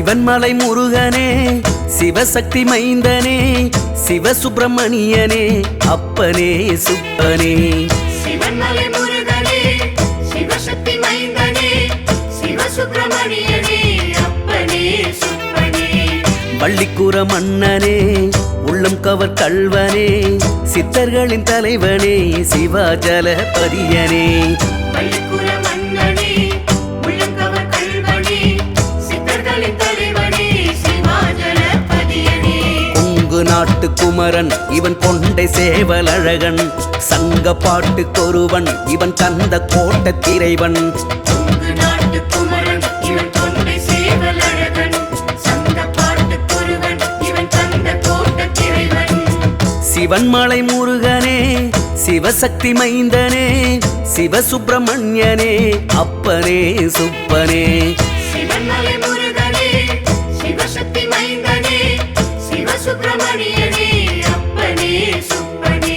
சிவன்மலை முருகனே, சிவசக்தி மைந்தனே, சிவசுப்பிரமணியனே, அப்பனே சுப்பனே. சிவன்மலை முருகனே, சிவசக்தி மைந்தனே, சிவசுப்பிரமணியனே, அப்பனே சுப்பனே. பள்ளிக்கூற மன்னனே, உள்ளம் கவர் கல்வனே, சித்தர்களின் தலைவனே, சிவாஜலபதியனே. பள்ளிக்கூற மன்னனே, உள்ளம் கவர் கல்வனே, சித்தர்களின் தலைவனே, சிவாஜலபதியனே. கொங்கு நாட்டு குமரன் இவன் கொண்டை சேவலழகன், சங்க பாட்டுக்கொருவன் இவன் கந்த கோட்ட திரைவன். கொங்கு நாட்டு குமரன் இவன் கொண்டை சேவலழகன், சங்க பாட்டுக்கொருவன் இவன் கந்த கோட்ட திரைவன். சிவன்மலை முருகனே, சிவசக்தி மைந்தனே, சிவசுப்பிரமணியனே, அப்பனே சுப்பனே. சிவன்மலை முருகனே, சிவசக்தி மைந்தனே, சிவசுப்பிரமணியனே, அப்பனே சுப்பனே.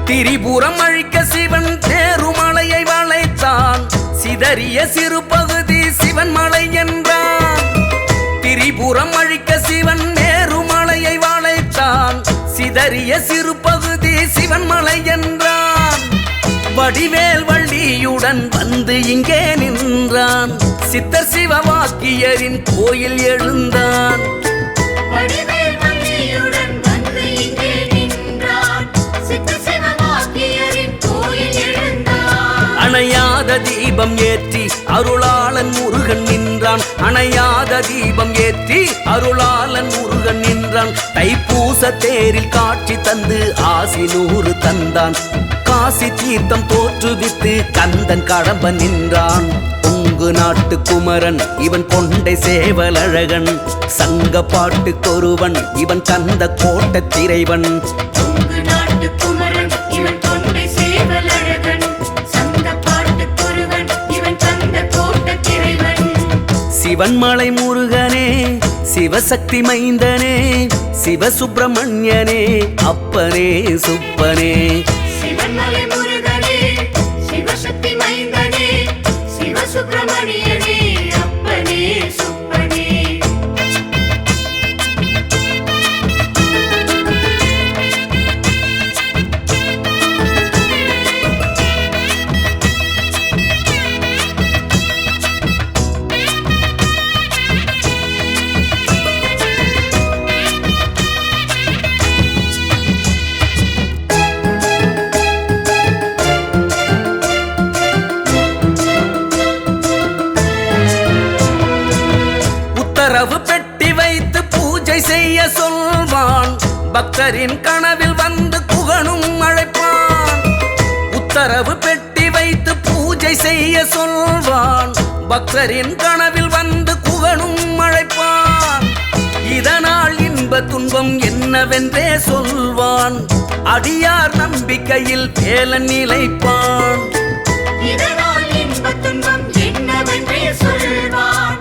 திரிபுரம் அழிக்க சிவன் தேருமலையை வளைத்தான், சிதறிய சிறு பகுதி சிவன்மலை என்றான். திரிபுரம் அழிக்க சிவன் நேருமலையை வளைத்தான், சிதறிய சிறு பகுதி சிவன்மலை என்றான். வடிவேல் வள்ளியுடன் வந்து இங்கே நின்றான், சித்தர் சிவவாக்கியரின் கோயில் எழுந்தான். வடிவேல் வள்ளியுடன் வந்து இங்கே நின்றான், சித்தர் சிவவாக்கியரின் கோயில் எழுந்தான். அணையாத தீபம் ஏற்றி அருளாளன் முருகன் நின்றான், அணையாத தீபம் ஏற்றி அருளாளன் முருகன் நின்றான். தைப்பூச தேரில் காட்சி தந்து ஆசி 100 தந்தான், காசி தீர்த்தம் தோற்றுவித்து கந்தன் கடம்ப நின்றான். கொங்கு நாட்டு குமரன் இவன் கொண்டை சேவலழகன், சங்க பாட்டுக்கொருவன் இவன் கந்த கோட்ட திரைவன். கொங்கு நாட்டு குமரன் இவன் கொண்டை சேவலழகன், சங்க பாட்டுக்கொருவன் இவன் கந்த கோட்ட திரைவன். சிவன்மலை முருகனே, சிவசக்தி மைந்தனே, சிவசுப்பிரமணியனே, அப்பனே சுப்பனே. சிவன்மலை முருகனே, சிவசக்தி மைந்தனே, சிவசுப்பிரமணியனே, அப்பனே சுப்பனே. உத்தரவு பெட்டி வைத்து பூஜை செய்ய சொல்வான், பக்தரின் கனவில் வந்து குகனும் அழைப்பான். உத்தரவு பெட்டி வைத்து பூஜை செய்ய சொல்வான், பக்தரின் கனவில் வந்து குகனும் அழைப்பான். இதனால் இன்ப துன்பம் என்னவென்றே சொல்வான், அடியார் நம்பிக்கையில் வேலன் நிலைப்பான். இதனால் இன்பத் துன்பம் என்னவென்றே சொல்வான்,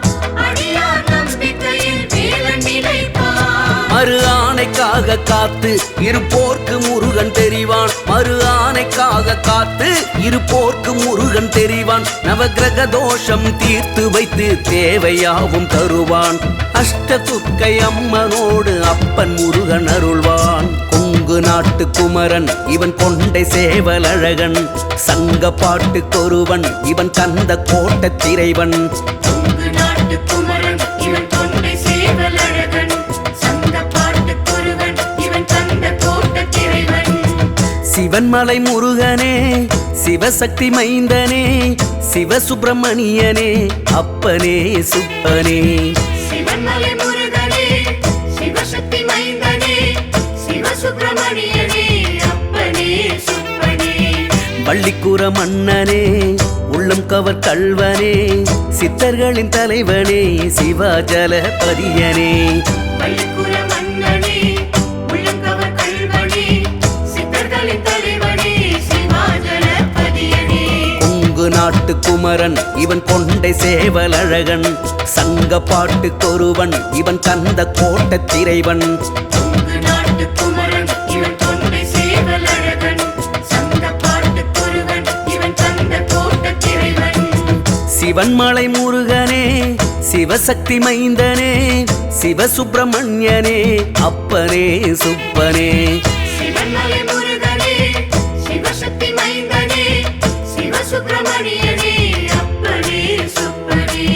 அடியார் நம்பிக்கையில் வேலன் நிலைப்பான். மறு ஆணைக்காக காத்து இருப்போர்க்கு முருகன் தெரிவான், மறு ஆணைக்காக காத்து இருப்போர்க்கு முருகன் தெரிவான். நவக்கிரக தோஷம் தீர்த்து வைத்து தேவையாவும் தருவான், அஷ்ட துர்க்கை அம்மனோடு அப்பன் முருகன் அருள்வான். கொங்கு நாட்டு குமரன் இவன் கொண்டை சேவலழகன், சங்க பாட்டுக்கொருவன் இவன் கந்த கோட்ட திரைவன். கொங்கு நாட்டு குமரன் இவன் கொண்டை சேவலழகன், சங்க பாட்டுக்கொருவன் இவன் கந்த கோட்ட திரைவன். சிவன்மலை முருகனே, சிவசக்தி மைந்தனே, சிவசுப்பிரமணியனே, அப்பனே சுப்பனே. சிவன்மலை முருகனே, சிவசக்தி மைந்தனே, சிவசுப்பிரமணியனே, அப்பனே சுப்பனே. பள்ளிக்கூற மன்னனே, உள்ளம் கவர் கல்வனே சித்தர்களின் தலைவனே சிவாஜலபதியனே பள்ளிக்குற மன்னனே உள்ளங்கவர் கல்வனே சித்தர்களின் தலைவனே சிவாஜலபதியனே கொங்கு நாட்டு குமரன் இவன் கொண்டை சேவலழகன் சங்க பாட்டுக்கொருவன் இவன் கந்த கோட்டத் திரைவன் கொங்கு நாட்டு குமரன் இவன் தொண்டை சேவலழகன் சங்க பாட்டுக்கொருவன் இவன் கந்த கோட்டத் திரைவன் சிவன்மலை முருகனே சிவசக்தி மைந்தனே சிவசுப்பிரமணியனே அப்பனே சுப்பனே சிவன்மலை முருகனே சிவசக்தி மைந்தனே சிவசுப்பிரமணியனே அப்பனே சுப்பனே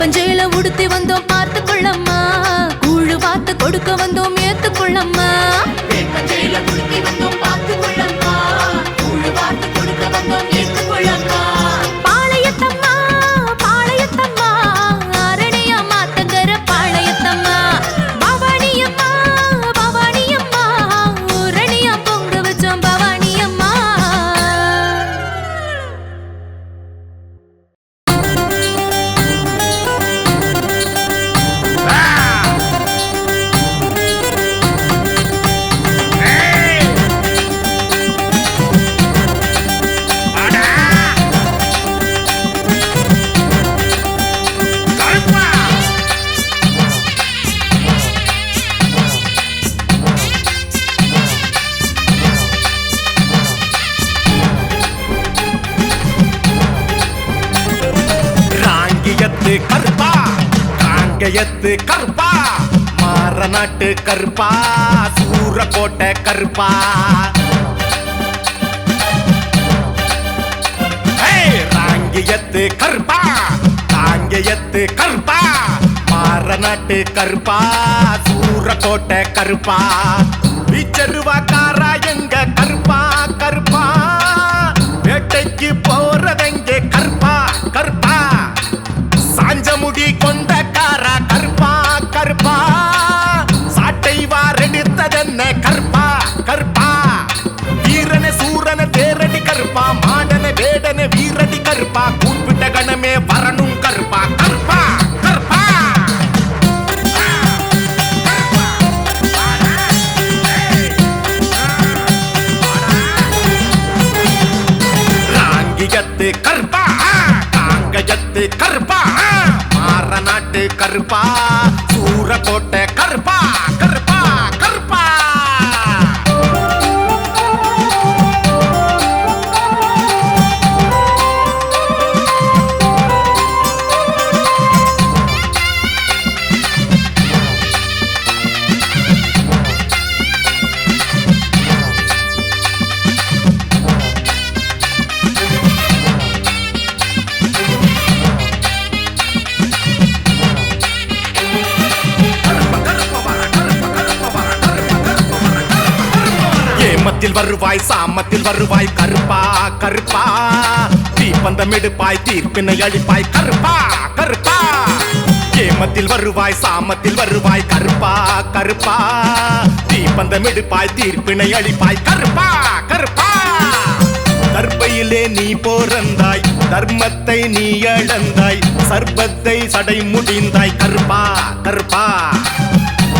வேப்பஞ்சேல உடுத்தி வந்தோம் பார்த்துக்கொள்ளம்மா கூழு பார்த்து கொடுக்க வந்தோம் ஏத்துக்கொள்ளம்மா வேப்பஞ்சேல உடுத்தி வந்தோம் பார்த்துக்கொள்ளம்மா கூழு பார்த்து கொடுக்க வந்தோம் ஏற்றுக்கொள்ளம்மா பாளையத்தம்மா பாளையத்தம்மா அரணியா மாத்தங்கர பாளையத்தம்மா பவானியம்மா பவானியம்மா ஊரணியா பொங்க வச்சோம் பவானியம்மா ராங்கியத்து கருப்பா காங்கயத்து கருப்பா மாறநாட்டு கருப்பா சூரக்கோட்டை கருப்பா ராங்கியத்து கருப்பா காங்கயத்து கருப்பா மாறநாட்டு கருப்பா சூரக்கோட்டை கருப்பா வீச்சருவாக்காரா எங்க கருப்பா கருப்பா வேட்டைக்கு போறதெங்க கருப்பா கருப்பா சாஞ்சமுடி கொண்ட காரா கருப்பா கருப்பா சாட்டை வாரெடுத்ததென்ன கருப்பா கருப்பா வீரன சூரன தேரடி கருப்பா மாடன வேடன வீரடி கருப்பா கூப்பிட்ட கணமே வரணும் கருப்பா கருப்பா கருப்பா ராங்கியத்து கருப்பா காங்கயத்து கருப்பா மாறநாட்டு கருப்பா சூரக்கோட்டை கருப்பா கருப்பா கருப்பா ஏமத்தில் வருவாய் சாமத்தில் வருவாய் கருப்பா கருப்பா தீப்பந்தம் எடுப்பாய் தீர்ப்பினை அழிப்பாய் கருப்பா கருப்பா ஏமத்தில் வருவாய் சாமத்தில் வருவாய் கருப்பா கருப்பா தீப்பந்தம் எடுப்பாய் தீர்ப்பினை அழிப்பாய் கருப்பா கருப்பா தர்பையிலே நீ போறந்தாய் தர்மத்தை நீ இழந்தாய் சர்பத்தை சடை முடிந்தாய் கருப்பா கருப்பா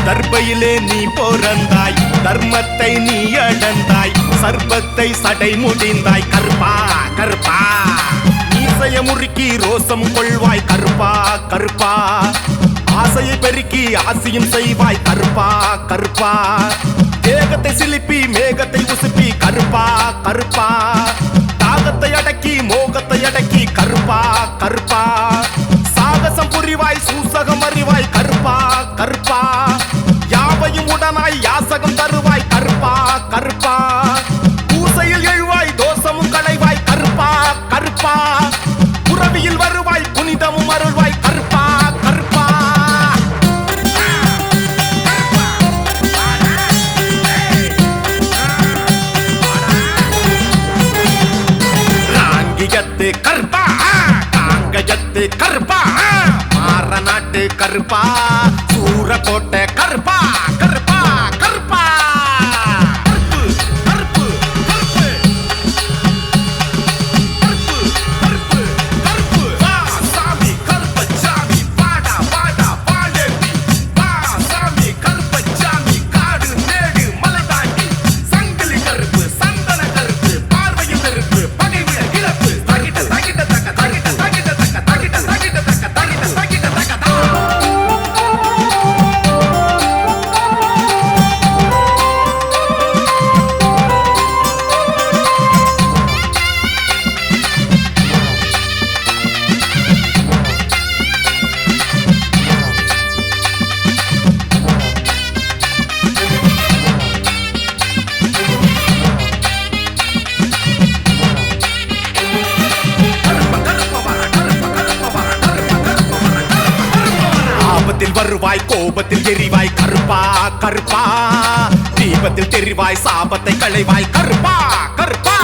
தர்பையிலே நீ போறந்தாய் தர்மத்தை நீ இழந்தாய் சர்பத்தை சடை முடிந்தாய் கருப்பா கருப்பா மீசைய முறுக்கி ரோசம் கொள்வாய் கருப்பா கருப்பா ஆசையை பெருக்கி ஆசையும் செய்வாய் கருப்பா கருப்பா தேகத்தை சிலிப்பி மேகத்தை உசுப்பி கருப்பா கருப்பா தாகத்தை அடக்கி மோகத்தை அடக்கி கருப்பா கருப்பா சாகசம் புரிவாய் சூசகம் அறிவாய் கருப்பா கருப்பா யாவையும் உடனாய் யாசகம் தருவாய் கருப்பா கருப்பா பூசையில் எழுவாய் தோஷமும் களைவாய் கருப்பா கருப்பா புறவியில் வருவாய் புனிதமும் அருள்வாய் கருப்பா கருப்பா ராங்கியத்து கருப்பா காங்கயத்து கருப்பா மாறநாட்டு கருப்பா சூரக்கோட்டை கருப்பா கருப்பா கருப்பா கருப்பு கருப்பு கருப்பு கருப்பு கருப்பு வா சாமி கருப்பச்சாமி வாடா வாடா வாழேண்டி வா சாமி கருப்பச்சாமி காடு மேடு மலை தாண்டி சங்கிலி கருப்பு சந்தன கருப்பு பார்வையில் கருப்பு பகைவிட கிளப்பு தகிட்ட தகிட்ட தக்க தகிட்ட தகிட்ட தக்க தகிட்ட தகிட்ட தக்க தகிட்ட தகிட்ட தக்க ஆபத்தில் வருவாய் கோபத்தில் எரிவாய் கருப்பா கருப்பா தீபத்தில் தெரிவாய் சாபத்தை களைவாய் கருப்பா கருப்பா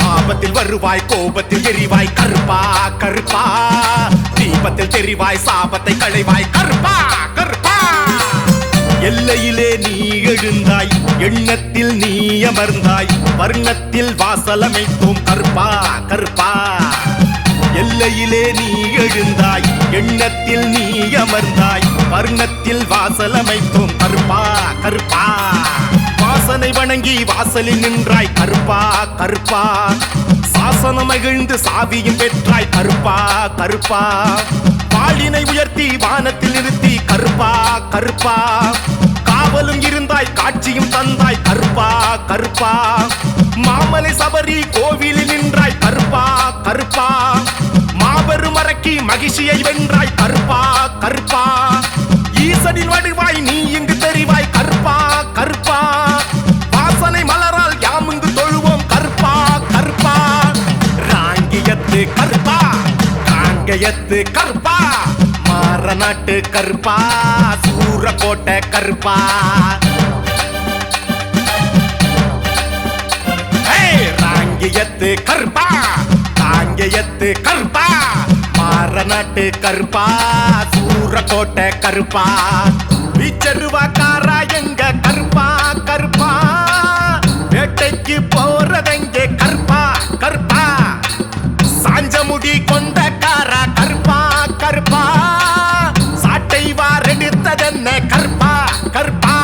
ஆபத்தில் வருவாய் கோபத்தில் எரிவாய் கருப்பா கருப்பா தீபத்தில் தெரிவாய் சாபத்தை களைவாய் கருப்பா கருப்பா எல்லையிலே நீ எழுந்தாய் எண்ணத்தில் நீ அமர்ந்தாய் வர்ணத்தில் வாசலமைத்தோம் கருப்பா கருப்பா எல்லையிலே நீ எழுந்தாய் எண்ணத்தில் நீ அமர்ந்தாய் வர்ணத்தில் வாசலமைத்தோம் கருப்பா கருப்பா வாசனை வணங்கி வாசலில் நின்றாய் கருப்பா கருப்பா சாசனம் மகிழ்ந்து சாவியும் பெற்றாய் கருப்பா கருப்பா வாளினை உயர்த்தி வானத்தில் நிறுத்தி கருப்பா கருப்பா காவலும் இருந்தாய் காட்சியும் தந்தாய் கருப்பா கருப்பா மாமலை சபரி கோவிலில் நின்றாய் கருப்பா கருப்பா மாபெரும் அரக்கி மகிழ்ச்சியை வென்றாய் கருப்பா கருப்பா ஈசனின் வடிவாய் நீ இங்கு தெரிவாய் கருப்பா கருப்பா வாசனை மலரால் யாம் இங்கு தொழுவோம் கருப்பா கருப்பா ராங்கியத்து கருப்பா காங்கயத்து கருப்பா மாறநாட்டு கருப்பா சூரக்கோட்டை கருப்பா ராங்கியத்து கருப்பா காங்கயத்து கருப்பா மாறநாட்டு கருப்பா சூரக்கோட்டை கருப்பா விச்சருவாக்காரா எங்க கருப்பா கருப்பா வேட்டைக்கு போறதெங்கே கருப்பா கருப்பா சாஞ்சமுடி கொண்ட காரா கருப்பா கருப்பா சாட்டை வாரெடுத்ததென்ன கருப்பா கருப்பா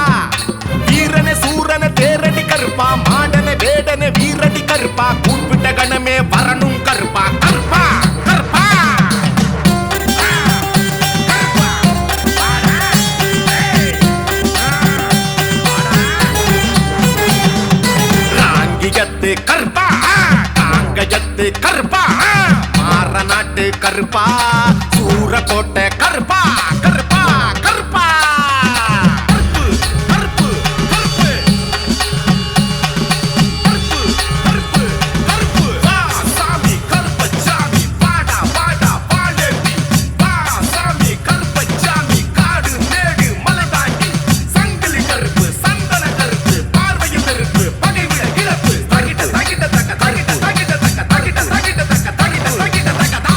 வீரன சூரன தேரடி கருப்பா மாடன வேடன வீரடி கருப்பா கூப்பிட்ட கணமே வரணும் கருப்பா கருப்பா கருப்பா ராங்கியத்து கருப்பா காங்கயத்து கருப்பா மாறநாட்டு கருப்பா சூரக்கோட்டை கருப்பா கருப்பா கருப்பா கருப்பு கருப்பு கருப்பு கருப்பு கருப்பு வா சாமி கருப்பச்சாமி வாடா வாடா வாழேண்டி வா சாமி கருப்பச்சாமி காடு மேடு மலை தாண்டி சங்கிலி கருப்பு சந்தன கருப்பு பார்வையும் கருப்பு பகைவிட இழப்பு தகிட்ட தகிட்ட தக்க தகிட்ட தகிட்ட தக்க தகிட்ட தகிட்ட தக்க தகிட்ட தகிட்ட தக்க தா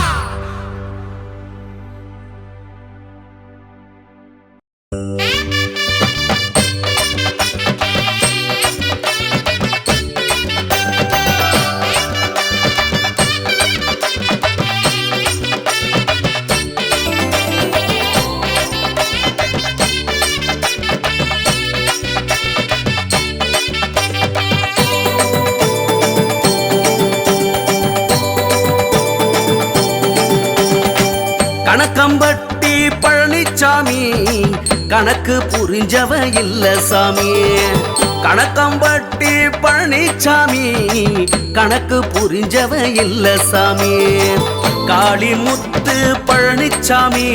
கணக்கம்பட்டி பழனிச்சாமி கணக்கு புரிஞ்சவ இல்ல சாமி கணக்கம்பட்டி பழனிச்சாமி கணக்கு புரிஞ்சவ இல்ல சாமி காளிமுத்து பழனிச்சாமி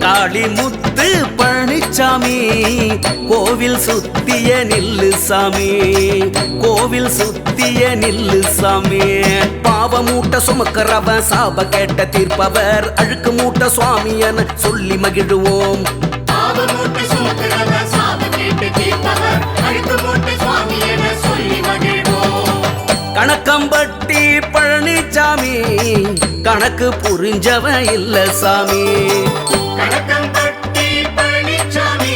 காளிமுத்து பழனிச்சாமி கோவில் சுத்திய நில்லு சாமி கோவில் சுத்திய நில்லு சாமி பாவ மூட்டை சுமக்கிறவ சாப கேட்ட தீர்ப்பவர் அழுக்கு மூட்டை சுவாமி என சொல்லி மகிழுவோம் பாவமூட்டை சுமக்கிறவர் சாப கேட்டு தீர்ப்பவர் அழுக்கு மூட்டை சுவாமி என சொல்லி மகிழ்வோம் கணக்கம்பட்டி பழனிச்சாமி கணக்கு புரிஞ்சவ இல்ல சாமி கணக்கம்பட்டி பழனிச்சாமி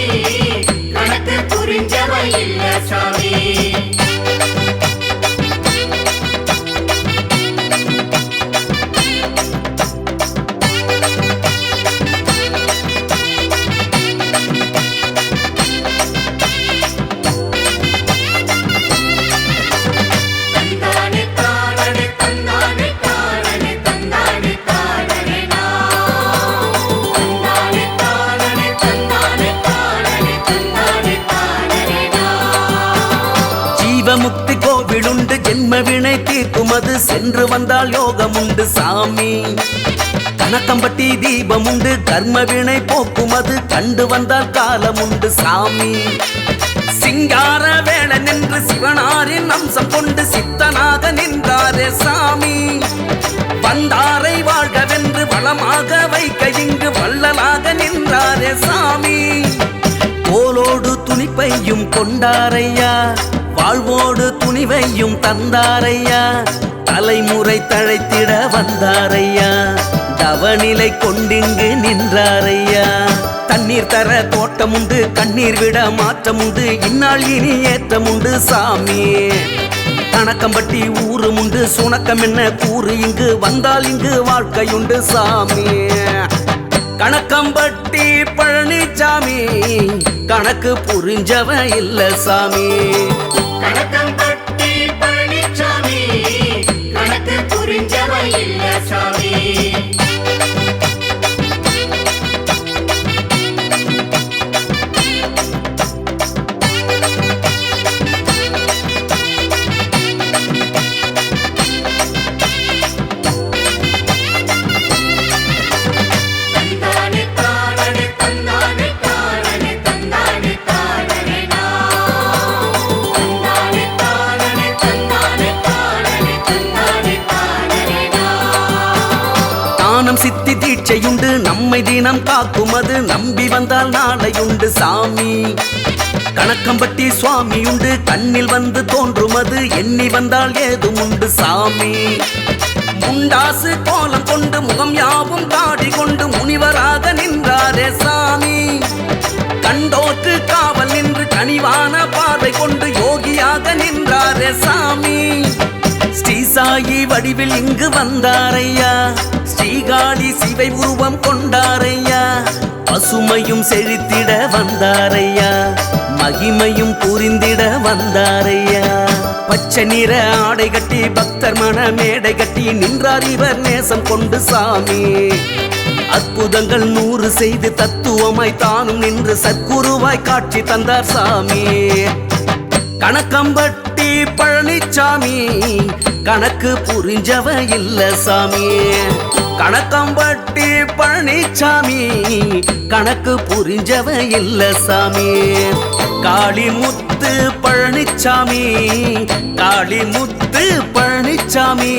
கணக்கு புரிஞ்சவ இல்ல சாமி முக்தி கோவிலுண்டு ஜென்ம வினை தீர்க்குமது சென்று வந்தால் யோகம் உண்டு சாமி கணக்கம்பட்டி தீபம் உண்டு கர்ம வினை போக்குமது கண்டு வந்தால் காலம் உண்டு சாமி சிங்கார வேள நின்று சிவனாரின் அம்சம் கொண்டு சித்தனாக நின்றாரே சாமி வந்தாரை வாழ்கவென்று வளமாக வைக்க இங்கு வள்ளலாக நின்றாரே சாமி. கோலோடு துணிப்பையும் கொண்டாரையா, வாழ்வோடு துணிவையும் தந்தாரையா, தலைமுறை தழைத்திட வந்தாரையா, தவநிலை கொண்டிங்கு நின்றாரையா. தண்ணீர் தர தோட்டமுண்டு, கண்ணீர் விட மாற்றமுண்டு, இந்நாள் இனி ஏற்றமுண்டு சாமி. கணக்கம்பட்டி ஊருமுண்டு, சுணக்கம் என்ன கூறு, இங்கு வந்தால் இங்கு வாழ்க்கையுண்டு சாமி. கணக்கம்பட்டி பழனிசாமி கணக்கு புரிஞ்சவ இல்ல சாமி. கணக்கம்பட்டி பழனிசாமி கணக்கு புரிஞ்சவ இல்ல சாமி. சித்தி தீட்சையுண்டு, நம்மை தினம் காக்குமது, நம்பி வந்தால் நாளையுண்டு சாமி. கணக்கம்பட்டி சுவாமியுண்டு, கண்ணில் வந்து தோன்றுமது, எண்ணி வந்தால் ஏதும் உண்டு சாமி. முண்டாசு கோலம் கொண்டு முகம் யாவும் காடி கொண்டு முனிவராக நின்றாரே சாமி. கண்டோர்க்கு காவல் நின்று கனிவான பார்வை கொண்டு யோகியாக நின்றாரே சாமி. ஸ்ரீ சாயி வடிவில் இங்கு வந்தாரையா, ஸ்ரீகாளி சிவை உருவம் கொண்டாரையா, பசுமையும் செழித்திட வந்தாரையா, மகிமையும் புரிந்திட வந்தாரையா. பச்சை நிற ஆடை கட்டி பக்தர் மன மேடை கட்டி நின்றார் இவர் நேசம் கொண்டு சாமி. அற்புதங்கள் 100 செய்து தத்துவமாய் தானும் நின்று சத்குருவாய் காட்சி தந்தார் சாமி. கணக்கம்பட்டி பழனிசாமி கணக்கு புரிஞ்சவ இல்ல சாமி. கணக்கம்பட்டி பழனிசாமி கணக்கு புரிஞ்சவ இல்ல சாமி. காளிமுத்து பழனிசாமி, காளிமுத்து பழனிசாமி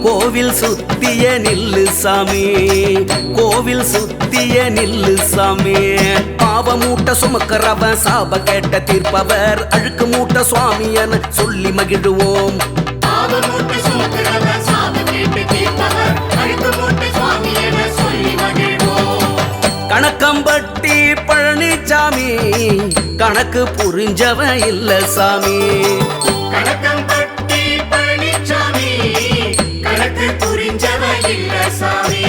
கோவில் சுத்திய நில்லு சாமி, கோவில் சுத்திய நில்லு சாமி. பாவ மூட்ட சுமக்கிறவ சாப கேட்ட தீர்ப்பவர், அழுக்கு மூட்ட சுவாமி என சொல்லி மகிழ்வோம். கணக்கம்பட்டி பழனிசாமி கணக்கு புரிஞ்சவ இல்ல சாமி. கணக்கம்பட்டி பழனிசாமி கணக்கு புரிஞ்சவ இல்ல சாமி.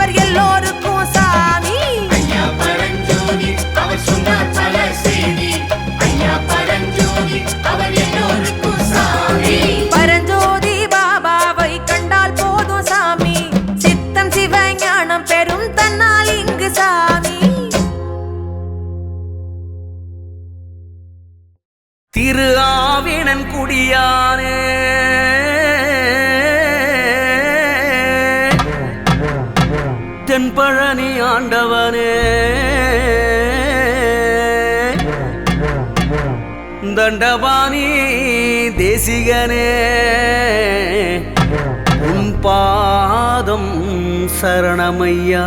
அவர் எல்லோருக்கும் சாமி. ஐயா பரஞ்சோதி அவர் சொன்னார் பல செய்தி. ஐயா பரஞ்சோதி அவர் எல்லோருக்கும் சாமி. பரஞ்சோதி பாபாவை கண்டால் போதும் சாமி, சித்தம் சிவஞானம் பெரும் தன்னால் இங்கு சாமி. திரு ஆவினன் குடியானே தென்பழனி ஆண்டவனே தண்டபாணி தேசிகனே உன் பாதம் சரணமையா.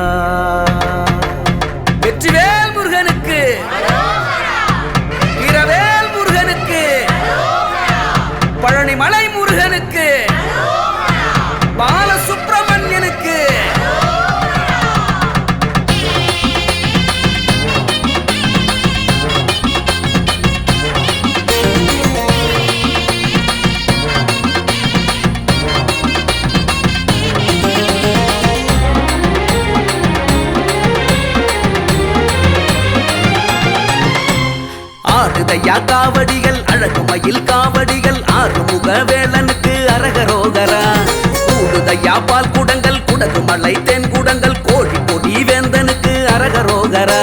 வெற்றிவேல் முருகனுக்கு, வீரவேல் முருகனுக்கு, பழனிமலை முருகனுக்கு, பாலசுப்பிரமணியனுக்கு. ஆடுதையா காவடிகள் அழகுமயில் காவடிகள் ஆறுமுக வேலனுக்கு அரகரோகரா. கூடுதையா பால் குடங்கள் குடகு மலை தென் குடங்கள் கோழி கொடி வேந்தனுக்கு அரகரோகரா.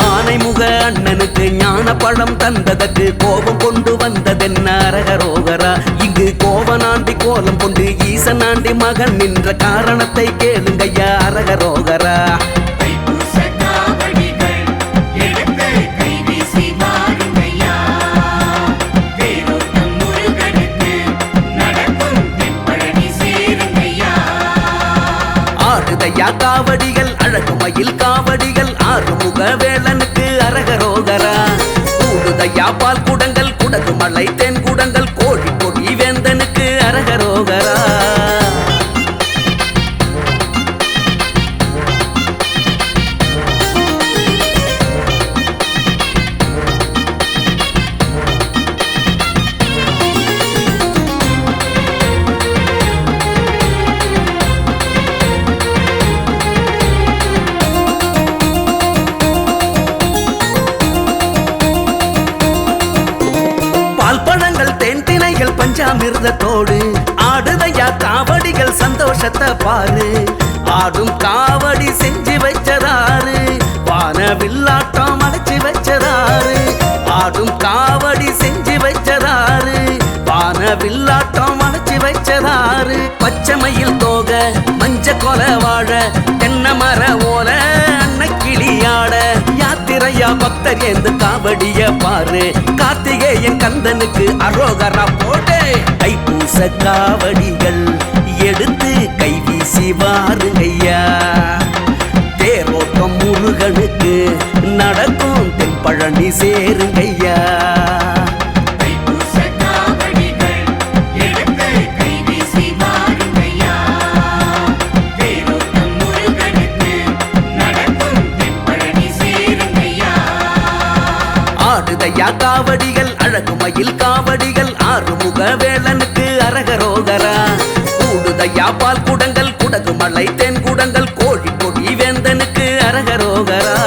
ஆனைமுக அண்ணனுக்கு ஞான பழம் தந்ததற்கு கோபம் கொண்டு வந்ததென்ன அரகரோகரா. இங்கு கோவனாண்டி கோலம் கொண்டு ஈசனாண்டி மகன் நின்ற காரணத்தை கேளுங்கய்யா அரகரோகரா. தைப்பூச காவடிகள் எடுத்து கை வீசி வாருங்கய்யா. தேரோட்டம் முருகனுக்கு நடக்கும் தென்பழனி சேருங்கய்யா. ஆடுதையா காவடிகள் அழகுமயில் காவடிகள் ஆறுமுக வேலனுக்கு அரகரோகரா. கூடுதையா பால் குடங்கள் குடகு மலை தென் குடங்கள் கோழி கொடி வேந்தனுக்கு அரகரோகரா. பால்பழங்கள் தென்தினைகள் பஞ்சாமிர்தத்தோடு ஆடுதையா காவடிகள் சந்தோஷத்தை பாரு. ஆடும் காவடி செஞ்சு வச்சதாரு, வானவில்லாட்டம் அடைச்சி வச்சதாரு. ஆடும் காவடி செஞ்சு வச்சதாரு, வானவில்லாட்டம் அடைச்சி வச்சதாரு. பச்சைமயில் தோக மஞ்ச கொலை வாழ தென்னை மர ஓல அன்னக்கிளியாட. யாத்திரையா பக்தர் எந்த காவடிய பாரு, கார்த்திகேயன் கந்தனுக்கு அரோகரா போடு. தைப்பூச காவடிகள் எடுத்து கை வீசி வாருங்கய்யா. தேரோட்டம் முருகனுக்கு நடக்கும் தென்பழனி சேருங்கய்யா. தைப்பூச காவடிகள் எடுத்து கை வீசி வாருங்கய்யா. தேரோட்டம் முருகனுக்கு நடக்கும் தென்பழனி சேருங்கய்யா. ஆடுதையா காவடிகள் அழகுமயில் காவடிகள் ஆறுமுக வேலனுக்கு அரகரோகரா. கூடுதையா பால் குடங்கள் குடகு மலை தென் குடங்கள் கோழி கொடி வேந்தனுக்கு அரகரோகரா.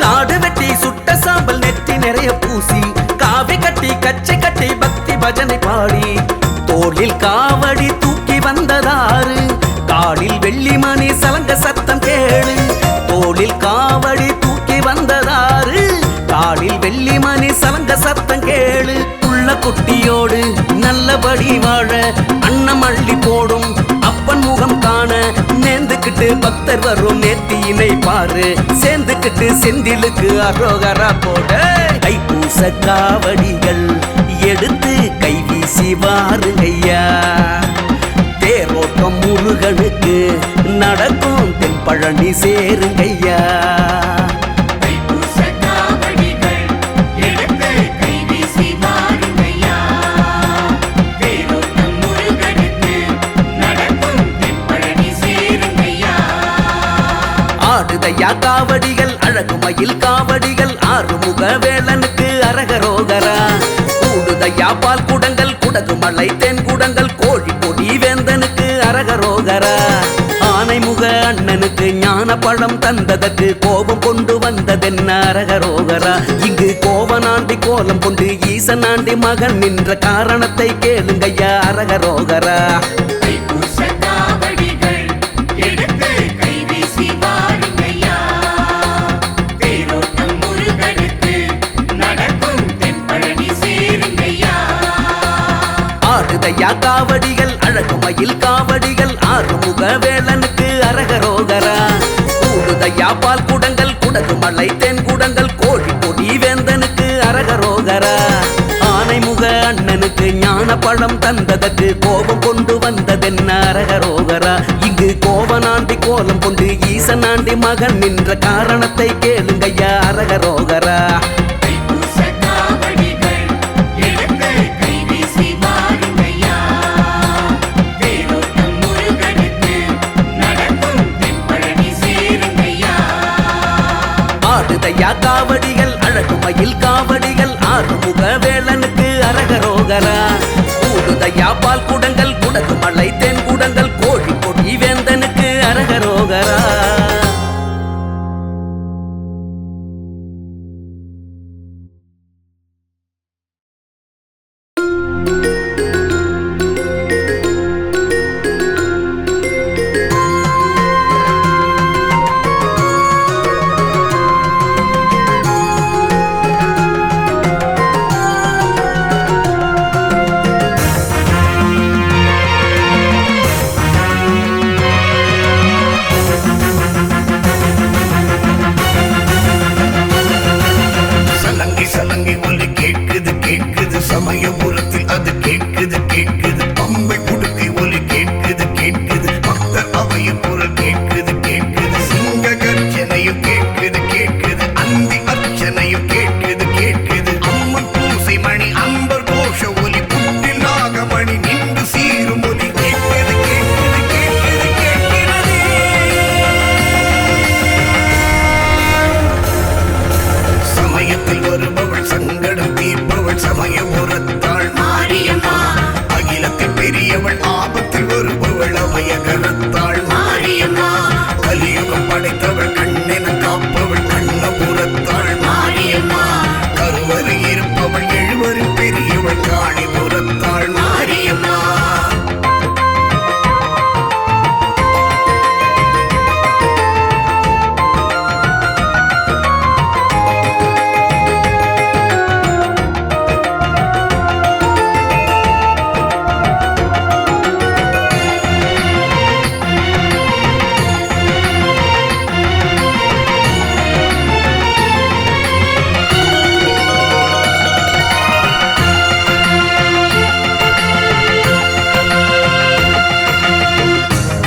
காடு வெட்டி சுட்ட சாம்பல் நெத்தி நிறைய பூசி காவி கட்டி கச்சை கட்டி பக்தி பஜனை பாடி தோளில் காவடி தூக்கி வந்ததாரு. காலில் வெள்ளி மணி சலங்க சத்தம் கேளு. தோளில் காவடி தூக்கி வந்ததாரு, காலில் வெள்ளி மணி சலங்க சத்தம் கேளு. புள்ள குட்டியோடு நல்லபடி வாழ அன்னம் அள்ளி போடும் அப்பன் முகம் காண நேர்ந்துக்கிட்டு பக்தர் வரும் நேர்த்தியினை பாரு. சேர்ந்துக்கிட்டு செந்திலுக்கு அரோகரா போட. தைப்பூச காவடிகள் எடுத்து கை வீசி வாருங்கய்யா. தேரோட்டம் முருகனுக்கு நடக்கும் தென்பழனி சேருங்கய்யா. தைப்பூச காவடிகள் ஆடுதையா காவடிகள் அழகுமயில் காவடிகள் ஆறுமுக வேலனுக்கு அரகரோகரா கூடுதையா பால் குடங்கள் குடகு மலை தென் குடங்கள் கோழி பொடி வேந்தனுக்கு அரகரோகரா ஆனைமுக அண்ணனுக்கு ஞான பழம் தந்ததற்கு கோபம் கொண்டு வந்ததென்ன அரகரோகரா இங்கு கோவனாண்டி கோலம் கொண்டு ஈசனாண்டி மகன் நின்ற காரணத்தை கேளுங்கய்யா அரகரோகரா தைப்பூச காவடிகள் எடுத்து கைவீசி வாருங்கய்யா தேரோட்டம் முருகனுக்கு நடக்கும் தென்பழனி சேருங்கய்யா ஆடுதையா காவடிகள் அழகுமயில் காவடிகள் ஆறுமுக வேலனுக்கு அரகரோகரா கூடுதையா பால் குடங்கள் குடகு மலை தென் குடங்கள் கோழி பொடி வேந்தனுக்கு அரகரோகரா ஆனைமுக அண்ணனுக்கு ஞான பழம் தந்ததற்கு கோபம் கொண்டு வந்ததென்ன அரகரோகரா இங்கு கோவனாண்டி கோலம் கொண்டு ஈசனாண்டி மகன் நின்ற காரணத்தை கேளுங்கய்யா அரகரோகரா தைப்பூச காவடிகள் எடுத்து கைவீசி வாருங்கய்யா தேரோட்டம் முருகனுக்கு நடக்கும் தென்பழனி சேருங்கய்யா ஆடுதையா காவடிகள் அழகுமயில் காவடிகள் ஆறுமுக வேலனுக்கு அரகரோகரா கூடுதையா பால் குடங்கள் குடகு மலை தென் குடங்கள் கோழி பொடி வேந்தனுக்கு அரகரோகரா சலங்கை சலங்கை ஒலி கேட்குது கேட்குது சமயபுரத்தில் அது கேட்குது கேட்குது பம்பை குடுக்கை ஒலி கேட்குது கேட்குது பக்தர் அவையின் குரல் கேட்குது கேட்குது சிங்க கர்ஜனையும் கேட்குது கேட்குது அந்தி அர்ச்சனையும் கேட்குது கேட்குது அம்மன் பூசை மணி அம்பர் கோஷ ஒலி புட்டில் நாகமணி நின்று சீரும் ஒலி கேட்குது கேட்குது கேட்குது கேட்கிறது சமயத்தில் வருபவள் சங்கடம் தீர்ப்பவள் சமயபுரத்தாள் மாரியம்மா அகிலத்தில் பெரியவள் ஆபத்தில் வருபவள் அபயகரத்தாள் மாரியம்மா கலியுகம் படைத்தவள் கண்ணென காப்பவள் கண்ணபுரத்தாள் மாரியம்மா கருவறை இருப்பவள் எழுவரில் பெரியவள் காணிபுரத்தாள் மாரியம்மா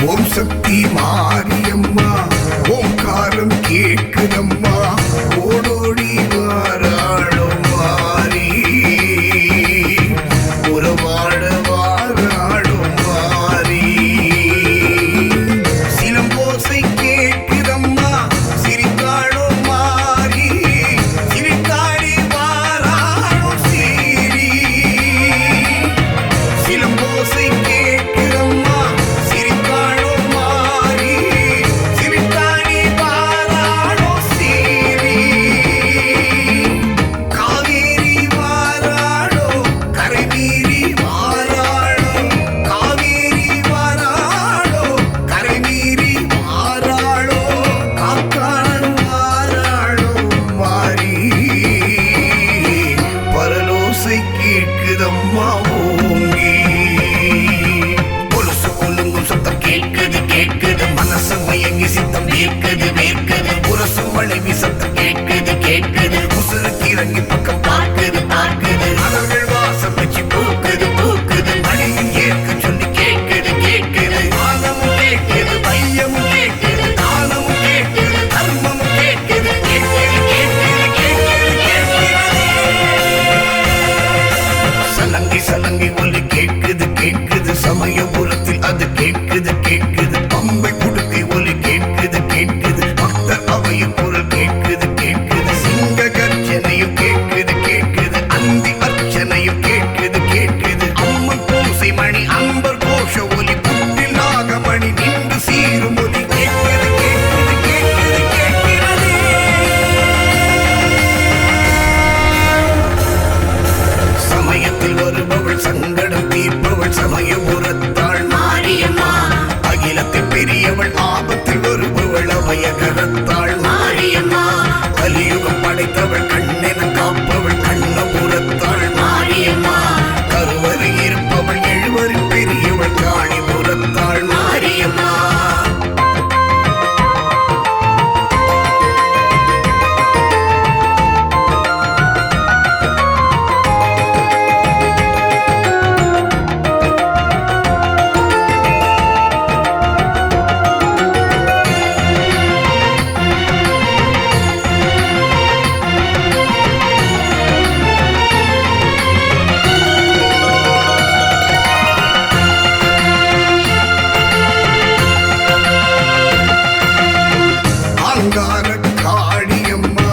ஓம் சக்தி மாரியம்மா ஓங்காரம் கேட்குதம்மா ஓடோடி வாராளும் மாறி உறவாட வாராளும் மாறி சிலம்போசை கேட்குதம்மா சிரித்தாளும் மாறி சிரித்தாடி வாராளும் சீரி சிலம்போசை கேட்குதம்மா சிரித்தாளும் மாறி சிரித்தாடி வாராளும் சீரி புறத்தாள் மாரியம்மா கலியுகம் படைத்தவள் கண்ணென காப்பவள் கண்ணபுரத்தாள் மாரியம்மா கருவறை இருப்பவள் எழுவரில் பெரியவள் காணிபுரத்தாள் மாரியம்மா காளியம்மா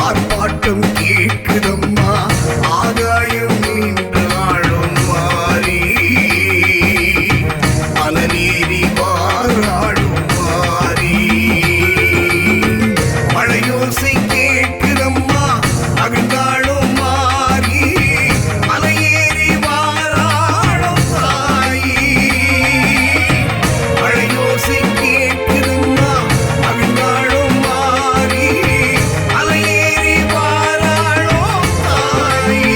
ஆர்ப்பாட்டம் கேட்குதம்மா ஆகாயம் நீண்டாளும் மாறி அனநீரி வாராடும் மாறி மழையோசை கேட்குதம்மா அகழ்ந்தாளும் மாறி அலையேறி வாராடும் தாயி மழையோசை கேட்குதம்மா அகழ்ந்தாளும் மாறி அலையேறி வாராடும் தாயி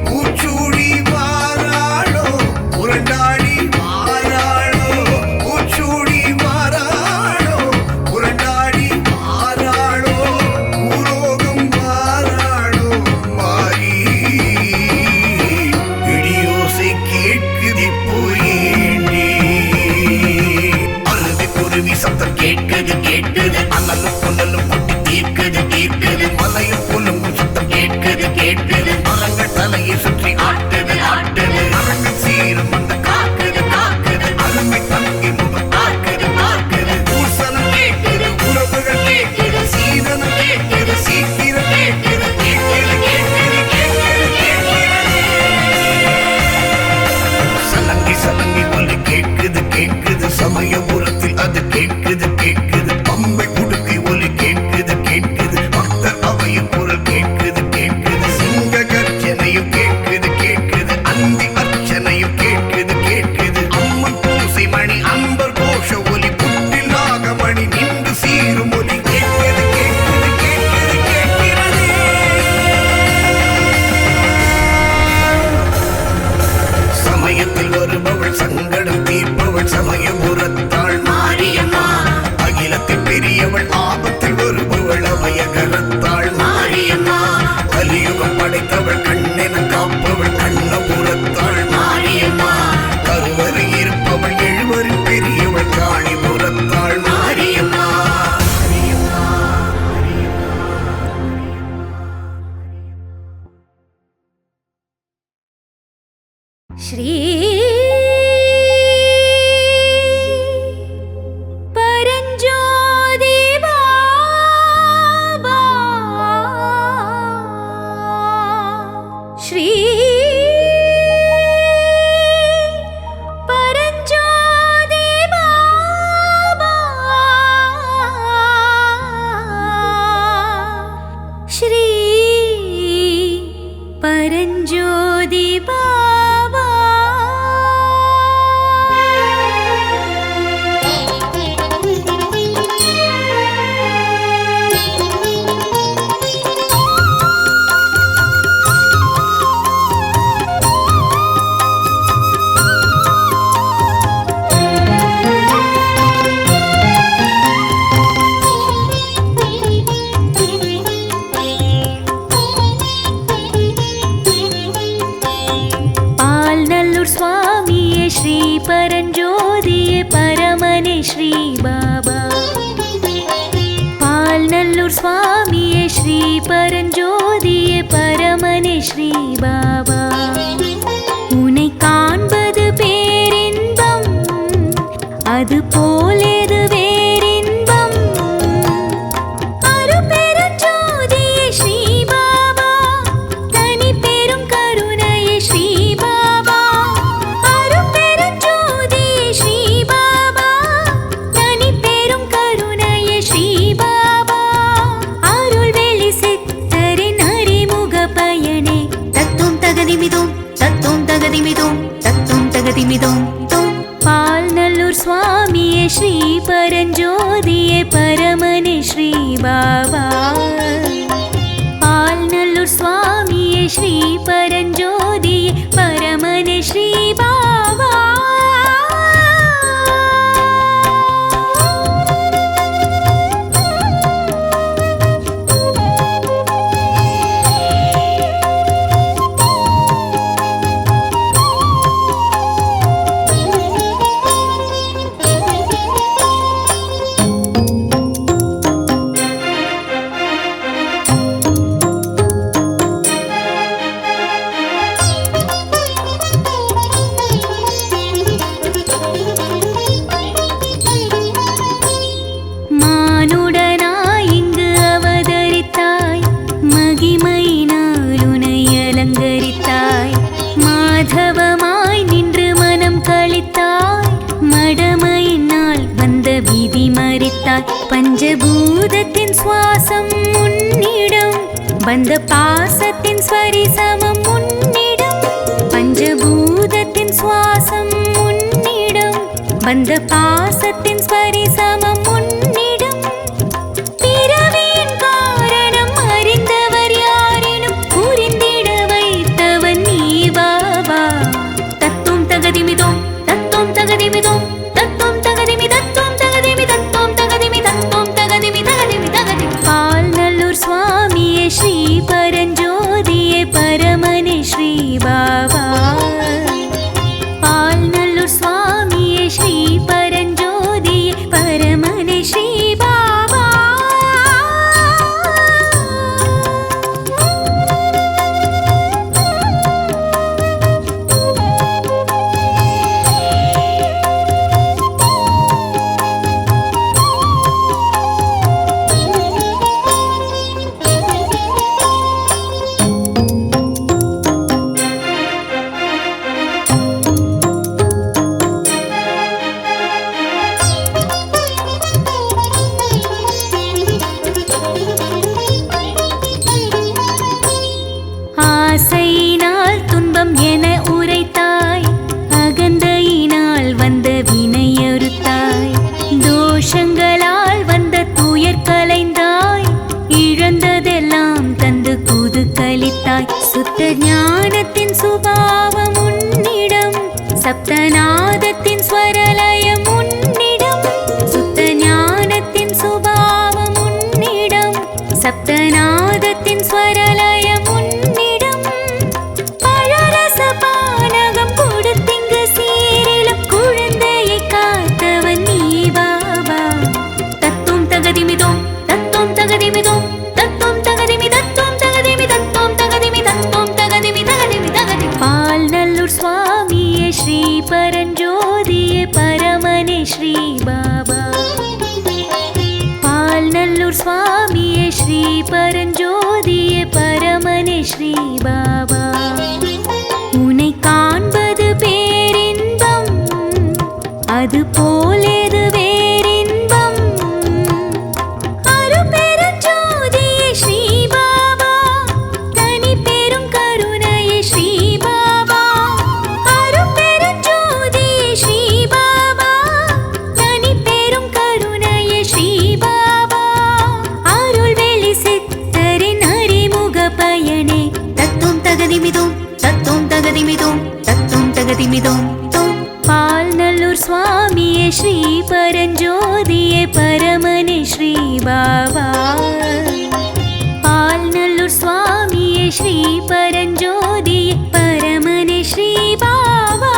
பூச்சூடி வாராளோ புரண்டாடி வாராளோ பூச்சூடி வாராளோ புரண்டாடி வாராளோ பூலோகம் வாராளோ மாறி இடியோசை கேட்குதி போயேண்டி அருவி குருவி சத்தம் கேட்குது கேட்குது அனலும் பொன்னலும் கொட்டி தீர்க்குது தீர்க்குது மலையும் புல்லும் சத்தம் கேட்குது கேட்குது மரங்கள் தலையை சுற்றி ஆட்டுது ஆட்டுது மரங்கள் சீரும் அந்த காக்குது காக்குது அருமை தங்கி முகம் பார்க்குது பார்க்குது பூசணம் கேட்குது உறவுகள் கேட்குது சீதனம் கேட்குது சீக்கிரம் கேட்குது கேட்குது கேட்குது கேட்குது கேட்குது சலங்கி சலங்கி ஒலி கேட்குது கேட்குது சமயபுரத்தில் அது கேட்குது கேட்குது பம்பை குடுக்கை ஒலி கேட்குது கேட்குது பக்தர் அவையின் குரல் கேட்குது கேட்குது சிங்க கர்ஜனையும் கேட்குது கேட்குது அந்தி அர்ச்சனையும் கேட்குது கேட்குது அம்மன் பூசை மணி அன்பர் கோஷ ஒலி புட்டில் நாகமணி நின்று சீரும் ஒலி கேட்குது கேட்குது கேட்குது கேட்கிறது சமயத்தில் வருபவள் சங்கடம் தீர்ப்பவள் சமயபுரத்தாள் மாரியம்மா அகிலத்தில் பெரியவள் ஆபத்தில் வருபவள் அபயகரத்தாள் மாரியம்மா கலியுகம் படைத்தவள் கண்ணென காப்பவள் கண்ணபுரத்தாள் மாரியம்மா கருவறை இருப்பவள் எழுவரில் பெரியவள் காணிபுரத்தாள் மாரியம்மா ஸ்ரீ பரஞ்சோதி பாபா ஸ்ரீ பரஞ்சோதி பாபா ஸ்ரீ பரஞ்சோதி பாபா பால்நல்லூர் சுவாமியே ஸ்ரீ பரஞ்சோதியே பரமனே ஸ்ரீ பாபா பால்நல்லூர் சுவாமியே ஸ்ரீ பரஞ்சோதியே பரமனே ஸ்ரீ பாபா உன்னை காண்பது பேரின்பம் அது போலேது வேறின்பம் அருட்பெருஞ்சோதியே ஸ்ரீ பாபா தனி பெரும் கருணையே ஸ்ரீ பாபா அருட்பெருஞ்சோதியே ஸ்ரீ பாபா தனி பெரும் கருணையே ஸ்ரீ பாபா அருள்வெளி சித்தரின் அறிமுக பயனே தத்தும் தகதிமிதும் தத்தும் பஞ்சபூதத்தின் சுவாசம் உன்னிடம் வந்த பாசத்தின் ஸ்வரிசமம் உன்னிடம் பஞ்சபூதத்தின் சுவாசம் உன்னிடம் வந்த பாசத்தின் ஸ்வரிசமம் உன்னிடம் பிறவியின் காரணம் அறிந்தவர் யாரினும் புரிந்திட வைத்தவன் நீ பாபா தத்துவம் தகதிமிதோம் தத்துவம் தகதிமிதோம் தத்துவம் தகதிமி தத்துவம் தகதிமி தத்துவம் தகதிமி தத்துவம் தகதிமி தகதிமி தகதி பால்நல்லூர் சுவாமியே ஸ்ரீ பரஞ்சோதியே பரமனே ஸ்ரீ பாபா பால்நல்லூர் சுவாமியே ஸ்ரீ பரஞ்சோதியே பரமனே ஸ்ரீ பாபா ஆசையினால் துன்பம் என உரைத்தாய் அகந்தையினால் வந்த வினையறுத்தாய் தோஷங்களால் வந்த துயர் கலைந்தாய் இழந்ததெல்லாம் தந்து புது கலித்தாய் சுத்த ஞானத்தின் சுபாவம் உன்னிடம் சப்தநாதத்தின் ஸ்வரலயம் உன்னிடம் சுத்த ஞானத்தின் சுபாவம் உன்னிடம் சப்தநாதத்தின் ஸ்வரலயம் உன்னிடம் பழரச பானகம் கொடுத்திங்கு சீரிலும் குழந்தையை காத்தவன் நீ பாபா தத்துவம் தகதிமிதோம் தத்துவம் தகதிமிதோம் தத்துவம் தகதிமி தத்துவம் தகதிமி தத்துவம் தகதிமி தத்துவம் தகதிமி தகதிமி தகதி பால்நல்லூர் சுவாமியே ஸ்ரீ பரஞ்சோதியே பரமனே ஸ்ரீ பாபா பால்நல்லூர் சுவாமியே ஸ்ரீ பரஞ்சோதியே பரமனே ஸ்ரீ பாபா உன்னை காண்பது பேரின்பம் அது போலேது வேறின்பம் அருட்பெருஞ்சோதியே ஸ்ரீ பாபா தனி பெரும் கருணையே ஸ்ரீ பாபா அருட்பெருஞ்சோதியே ஸ்ரீ பாபா தனி பெரும் கருணையே ஸ்ரீ பாபா அருள் வெளி சித்தரின் அறிமுக பயனே தத்துவம் தகதிமிதோம் தத்துவம் தகதிமிதோம் தத்துவம் தகதிமிதோம் தோம் பால்நல்லூர் சுவாமியே ஸ்ரீ பரஞ்சோதியே பரமனே ஸ்ரீ பாபா பால்நல்லூர் சுவாமியே ஸ்ரீ பரஞ்சோதியே பரமனே ஸ்ரீ பாபா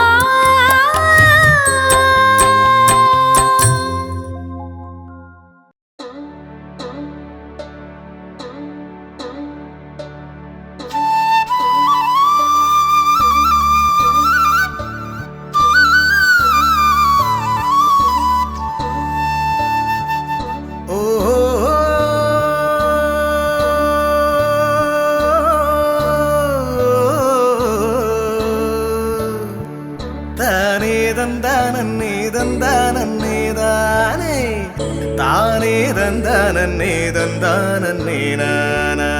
தானே தந்தானே தந்தானே தானே தானே தந்தானே தந்தானே நானா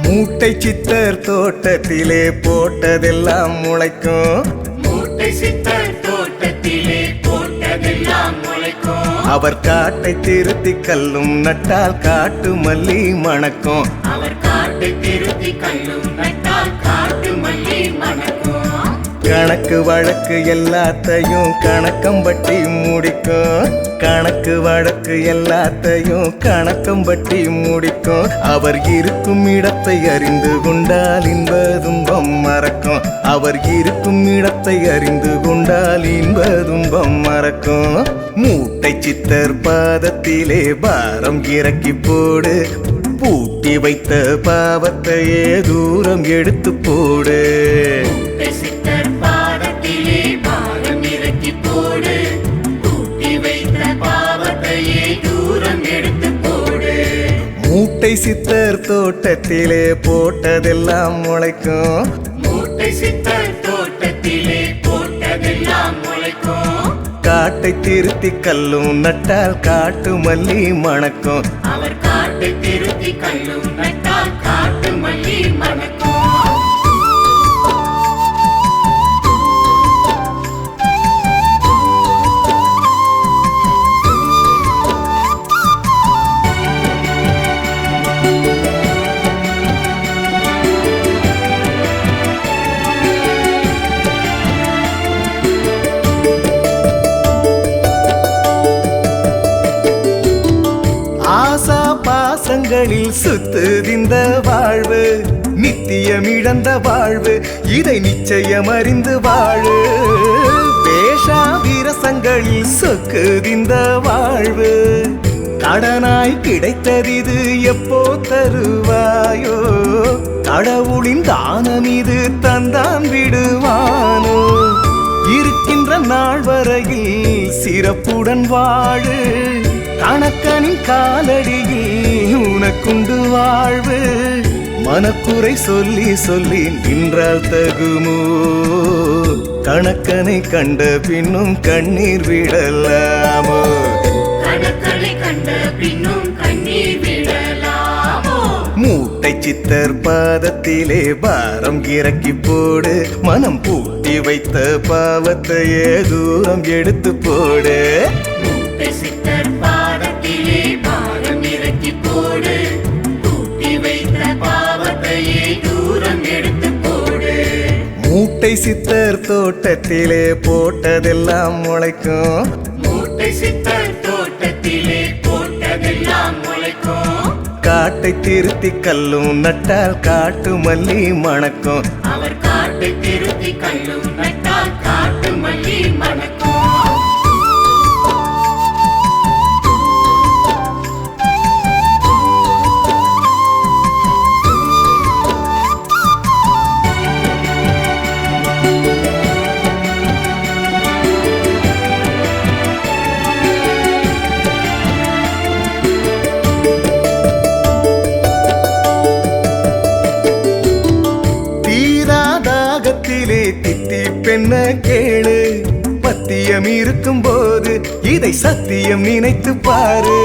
மூட்டை சித்தர் தோட்டத்திலே போட்டதெல்லாம் முளைக்கும் மூட்டை சித்தர் தோட்டத்திலே போட்டதெல்லாம் முளைக்கும் அவர் காட்டை திருத்தி கல்லும் நட்டால் காட்டு மல்லி மணக்கும் அவர் காட்டை திருத்தி கல்லும் நட்டால் காட்டு மல்லி மணக்கும் கணக்கு வழக்கு எல்லாத்தையும் கணக்கம்பட்டி முடிக்கும். கணக்கு வழக்கு எல்லாத்தையும் கணக்கம்பட்டி முடிக்கும். அவர் இருக்கும் இடத்தை அறிந்து கொண்டால் இன்ப துன்பம் மறக்கும். அவர் இருக்கும் இடத்தை அறிந்து கொண்டால் இன்ப துன்பம் மறக்கும். மூட்டை சித்தர் பாதத்திலே பாரம் இறக்கி போடு. பூட்டி வைத்த பாவத்தையே தூரம் எடுத்து போடு. சித்தர் பாதத்திலே பாரம் இறக்கி போடு. பூட்டி வைத்த பாவத்தையே தூரம் எடுத்து போடு. மூட்டை சித்தர் தோட்டத்திலே போட்டதெல்லாம் முளைக்கும். மூட்டை சித்தர் தோட்டத்திலே போட்டதெல்லாம் முளைக்கும். காட்டை திருத்தி கல்லும் நட்டால் காட்டு மல்லி மணக்கும். அவர் காட்டை திருத்தி கல்லும் நட்டால் காட்டு மல்லி மணக்கும். ஆசா பாசங்களில் சுத்துதிந்த வாழ்வு நித்தியம் இழந்த வாழ்வு. இதை நிச்சயம் அறிந்து வாழு. வேஷா விரசங்களில் சொக்குதிந்த வாழ்வு. கடனாய் கிடைத்ததிது எப்போ தருவாயோ? கடவுளின் தானம் இது தந்தான் விடுவானோ? இருக்கின்ற நாள் வரையில் சிறப்புடன் வாழு. கணக்கனின் காலடியில் உனக்குண்டு வாழ்வு. மனக்குறை சொல்லி சொல்லி நின்றால் தகுமோ? கணக்கனை கண்ட பின்னும் கண்ணீர் விடலாமோ? கணக்கனை கண்ட பின்னும் கண்ணீர் விடலாமோ? மூட்டை சித்தர் பாதத்திலே பாரம் இறக்கி போடு. மனம் பூட்டி வைத்த பாவத்தையே தூரம் எடுத்து போடு. மூட்டை சித்தர் பாதத்திலே பாரம் இறக்கி போடு. பூட்டி வைத்த பாவத்தையே தூரம் எடுத்து போடு. மூட்டை சித்தர் தோட்டத்திலே போட்டதெல்லாம் முளைக்கும். மூட்டை சித்தர் தோட்டத்திலே போட்டதெல்லாம் முளைக்கும். காட்டை திருத்தி கல்லும் நட்டால் காட்டு மல்லி மணக்கும். அவர் காட்டை திருத்தி கல்லும் நட்டால் காட்டு மல்லி மணக்கும். தித்தி பெண்ண கேளு. பத்தியம் இருக்கும் போது இதை சத்தியம் நினைத்து பாரு.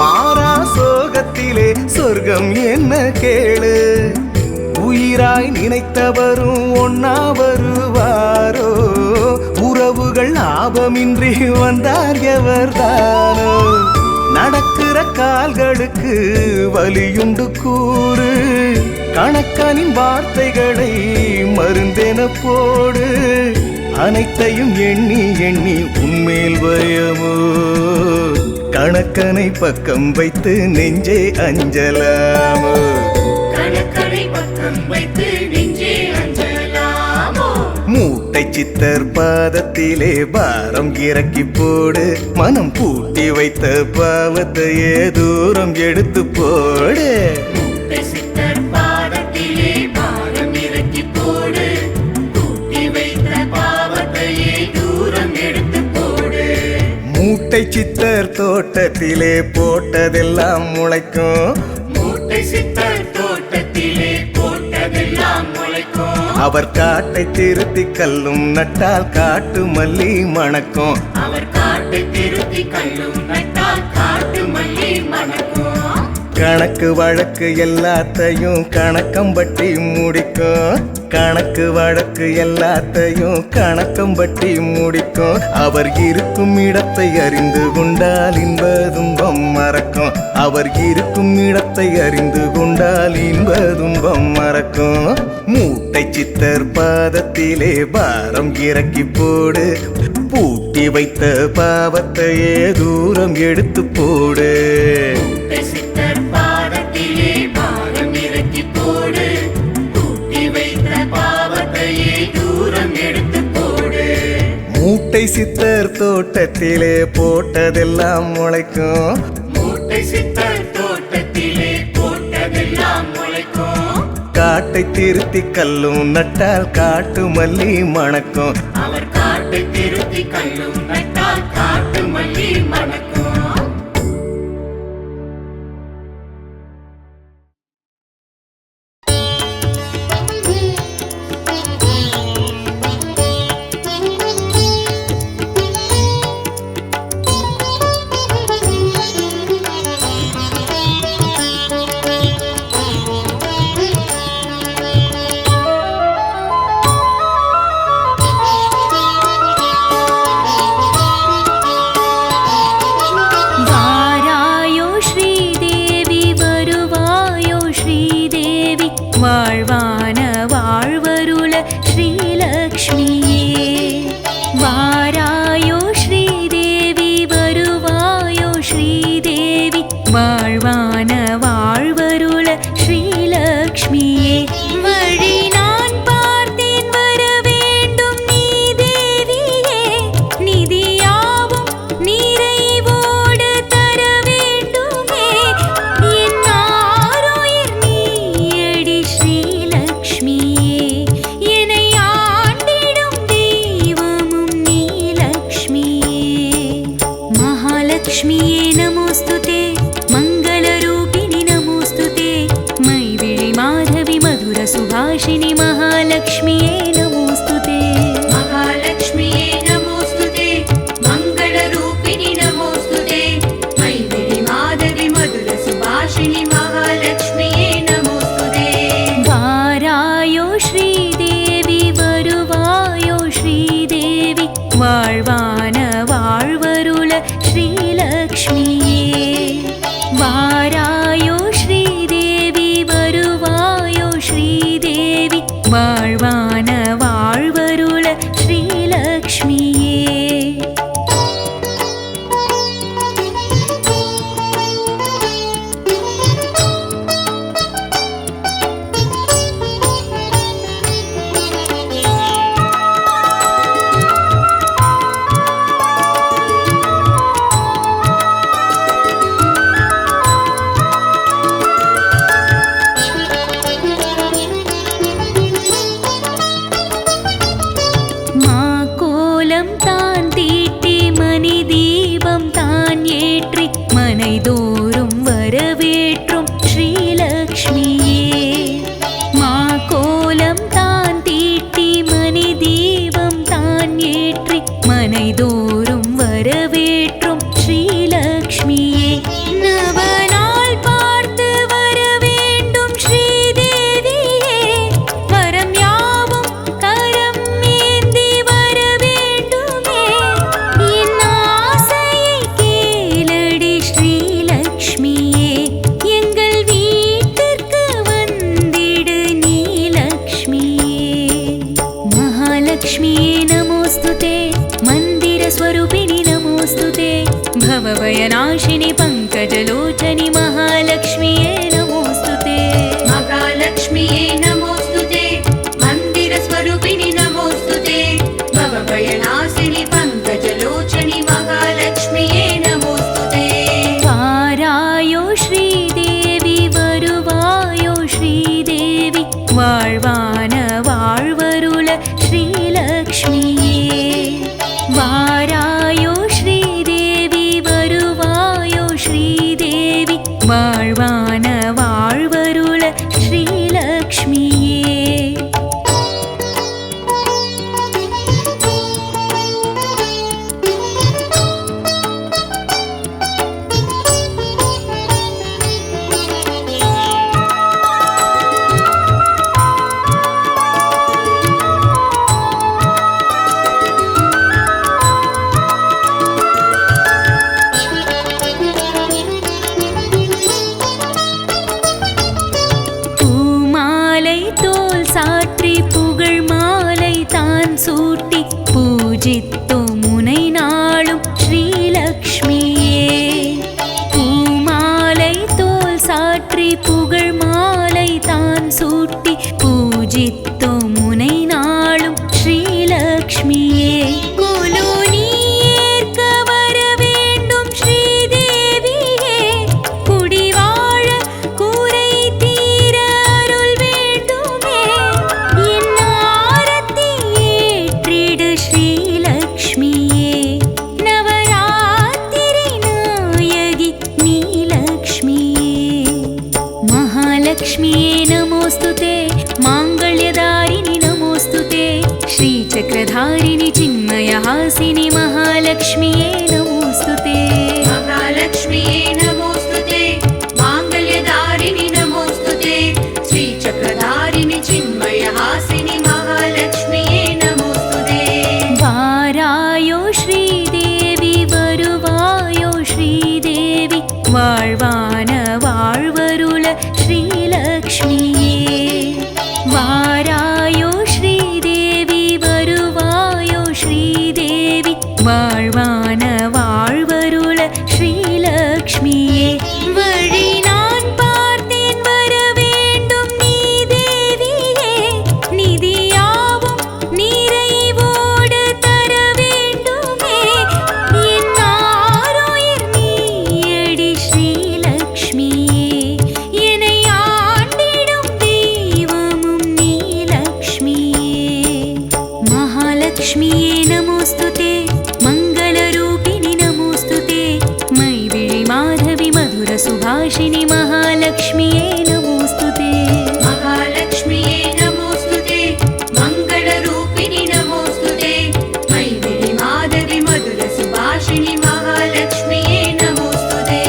மாறா சோகத்திலே சொர்க்கம் என்ன கேளு. உயிராய் நினைத்தவரும் ஒன்னா வருவாரோ? உறவுகள் லாபமின்றி வந்தார் எவர்தானோ? நடக்கிற கால்களுக்கு வலியுண்டு கூறு. கணக்கனின் வார்த்தைகளை மருந்தென போடு. அனைத்தையும் எண்ணி எண்ணி உன்மேல் பயமோ? கணக்கனை பக்கம் வைத்து நெஞ்சே அஞ்சலாமோ? கணக்கனை பக்கம் வைத்து நெஞ்சே அஞ்சலாமோ? மூட்டை சித்தர் பாதத்திலே பாரம் இறக்கி போடு. மனம் பூட்டி வைத்த பாவத்தையே தூரம் எடுத்து போடு. மூட்டை சித்தர் பாதத்திலே பாரம் இறக்கி போடு. பூட்டி வைத்த பாவத்தையே தூரம் எடுத்து போடு. மூட்டை சித்தர் தோட்டத்திலே போட்டதெல்லாம் முளைக்கும். மூட்டை சித்தர் தோட்டத்திலே போட்டதெல்லாம் முளைக்கும். அவர் காட்டை திருத்தி கல்லும் நட்டால் காட்டு மல்லி மணக்கும். அவர் காட்டை திருத்தி கல்லும் நட்டால் காட்டு மல்லி மணக்கும். கணக்கு வழக்கு எல்லாத்தையும் கணக்கம்பட்டி முடிக்கும். கணக்கு வழக்கு எல்லாத்தையும் கணக்கம்பட்டி முடிக்கும். அவர் இருக்கும் இடத்தை அறிந்து கொண்டால் இன்ப துன்பம் மறக்கும். அவர் இருக்கும் இடத்தை அறிந்து கொண்டால் இன்ப துன்பம் மறக்கும். மூட்டை சித்தர் பாதத்திலே பாரம் இறக்கி போடு. பூட்டி வைத்த பாவத்தையே தூரம் எடுத்து போடு. சித்தர் பாதத்திலே பாரம் இறக்கி போடு. பூட்டி வைத்த பாவத்தையே தூரம் எடுத்து போடு. மூட்டை சித்தர் தோட்டத்திலே போட்டதெல்லாம் முளைக்கும். மூட்டை சித்தர் தோட்டத்திலே போட்டதெல்லாம் முளைக்கும். காட்டை திருத்தி கல்லும் நட்டால் காட்டு மல்லி மணக்கும். அவர் காட்டை திருத்தி கல்லும் நட்டால் காட்டு மல்லி மணக்கும். வாழ்வான வாழ்வருள ஸ்ரீலக்ஷ்மியே வாராயோ ஸ்ரீதேவி வருவாயோ ஸ்ரீதேவி வாழ்வான வாழ்வருள ஸ்ரீலக்ஷ்மியே வழி நான் பார்த்தேன் வர வேண்டும் நீ தேவியே நிதியாவும் நிறைவோடு தர வேண்டுமே என் ஆரோயர் நீயடி ஸ்ரீலக்ஷ்மியே என்னை ஆண்டிடும் தெய்வமும் நீ லக்ஷ்மியே மகாலக்ஷ்மியே நமோஸ்துதே மங்களரூபிணி நமோஸ்துதே मैविळि माधवी मधुर सुभाषिणि महालक्ष्मिये नमोस्तुते महालक्ष्मिये नमोस्तुते मंगलरूपिणि नमोस्तुते मैविळि माधवी मधुर सुभाषिणि महालक्ष्मिये नमोस्तुते वारायो श्रीदेवी वरुवायो श्रीदेवी வாழ்வான வாழ்வருள ஸ்ரீலக்ஷ்மியே வாராயோ ஸ்ரீதேவி வருவாயோ ஸ்ரீதேவி வாழ்வான வாழ்வருள ஸ்ரீலக்ஷ்மியே கோலம் தான் தீட்டி மணி தீபம் தான் ஏற்றி மனைதோறும் வரவேற்றும் ஸ்ரீலக்ஷ்மியே மா கோலம் தான் தீட்டி மணி தீபம் தான் ஏற்றி மனைதோறும் வரவேற்றும் ஸ்ரீலக்ஷ்மியே நவநாள் பார்த்து வர வேண்டும் ஸ்ரீதேவியே வரம் யாவும் கரம் ஏந்தி வர வேண்டுமே என் ஆசையை கேளடி ஸ்ரீலக்ஷ்மியே எங்கள் வீட்டிற்கு வந்திடு நீ லக்ஷ்மியே महालक्ष्मिये नमोस्तुते मन्दिरस्वरूपिणि नमोस्तुते भवभयनाशिनि पङ्कजलोचनि महालक्ष्मिये नमोस्तुते महालक्ष्मिये नमोस्तुते मंदिरस्वरूपिणि नमोस्तुते भवभयनाशिनि पङ्कजलोचनि महालक्ष्मिये नमोस्तुते वारायो श्रीदेवी வருவாயோ ஸ்ரீதேவி வாழ்வான வாழ்வருள ஸ்ரீலக்ஷ்மியே வாராயோ ஸ்ரீதேவி வருவாயோ ஸ்ரீதேவி சூட்டி பூஜித்தோம் முனை நாளும் ஸ்ரீலக்ஷ்மியே. பூமாலை தோல் சாற்றி புகழ் மாலை தான் சூட்டி பூஜித்தோம் முனை நாளும் ஸ்ரீலக்ஷ்மியே. குலு நீ ஏற்க வர வேண்டும் ஸ்ரீதேவியே. குடிவாழ கூரை தீர அருள் வேண்டுமே. என் ஆரத்தி ஏற்றிடு ஸ்ரீலக்ஷ்மியே. நவராத்திரி நாயகி நீலக்ஷ்மியே. महालक्ष्म्ये नमोस्तुते माङ्गल्यदारिणि नमोस्तुते श्रीचक्रधारिणि चिन्मयहासिनि महालक्ष्म्ये नमोस्तुते. महालक्ष्म्ये नमोस्तुते माङ्गल्यदारिणि नमोस्तुते श्रीचक्रधारिणि चिन्मयहासिनि महालक्ष्म्ये नमोस्तुते. वारायो श्रीदेवी வருவாயோ ஸ்ரீதேவி. வாழ்வான வாழ்வருள ஸ்ரீலக்ஷ்மியே. வாராயோ ஸ்ரீதேவி வருவாயோ ஸ்ரீதேவி. வாழ்வான வாழ்வருள ஸ்ரீலக்ஷ்மியே. வழி நான் பார்த்தேன் வர வேண்டும் நீ தேவியே. நிதியாவும் நிறைவோடு தர வேண்டுமே. என் ஆரோயர் நீயடி ஸ்ரீலக்ஷ்மியே. என்னை ஆண்டிடும் தெய்வமும் நீலக்ஷ்மியே. महालक्ष्म्ये नमोस्तुते मङ्गलरूपिणि नमोस्तुते मैविळि माधवि मधुरसुभाषिणि महालक्ष्म्ये नमोस्तुते. महालक्ष्म्ये नमोस्तुते मङ्गलरूपिणि नमोस्तुते मैथिली माधवी मधुरसुभाषिणि महालक्ष्म्ये नमोस्तुते.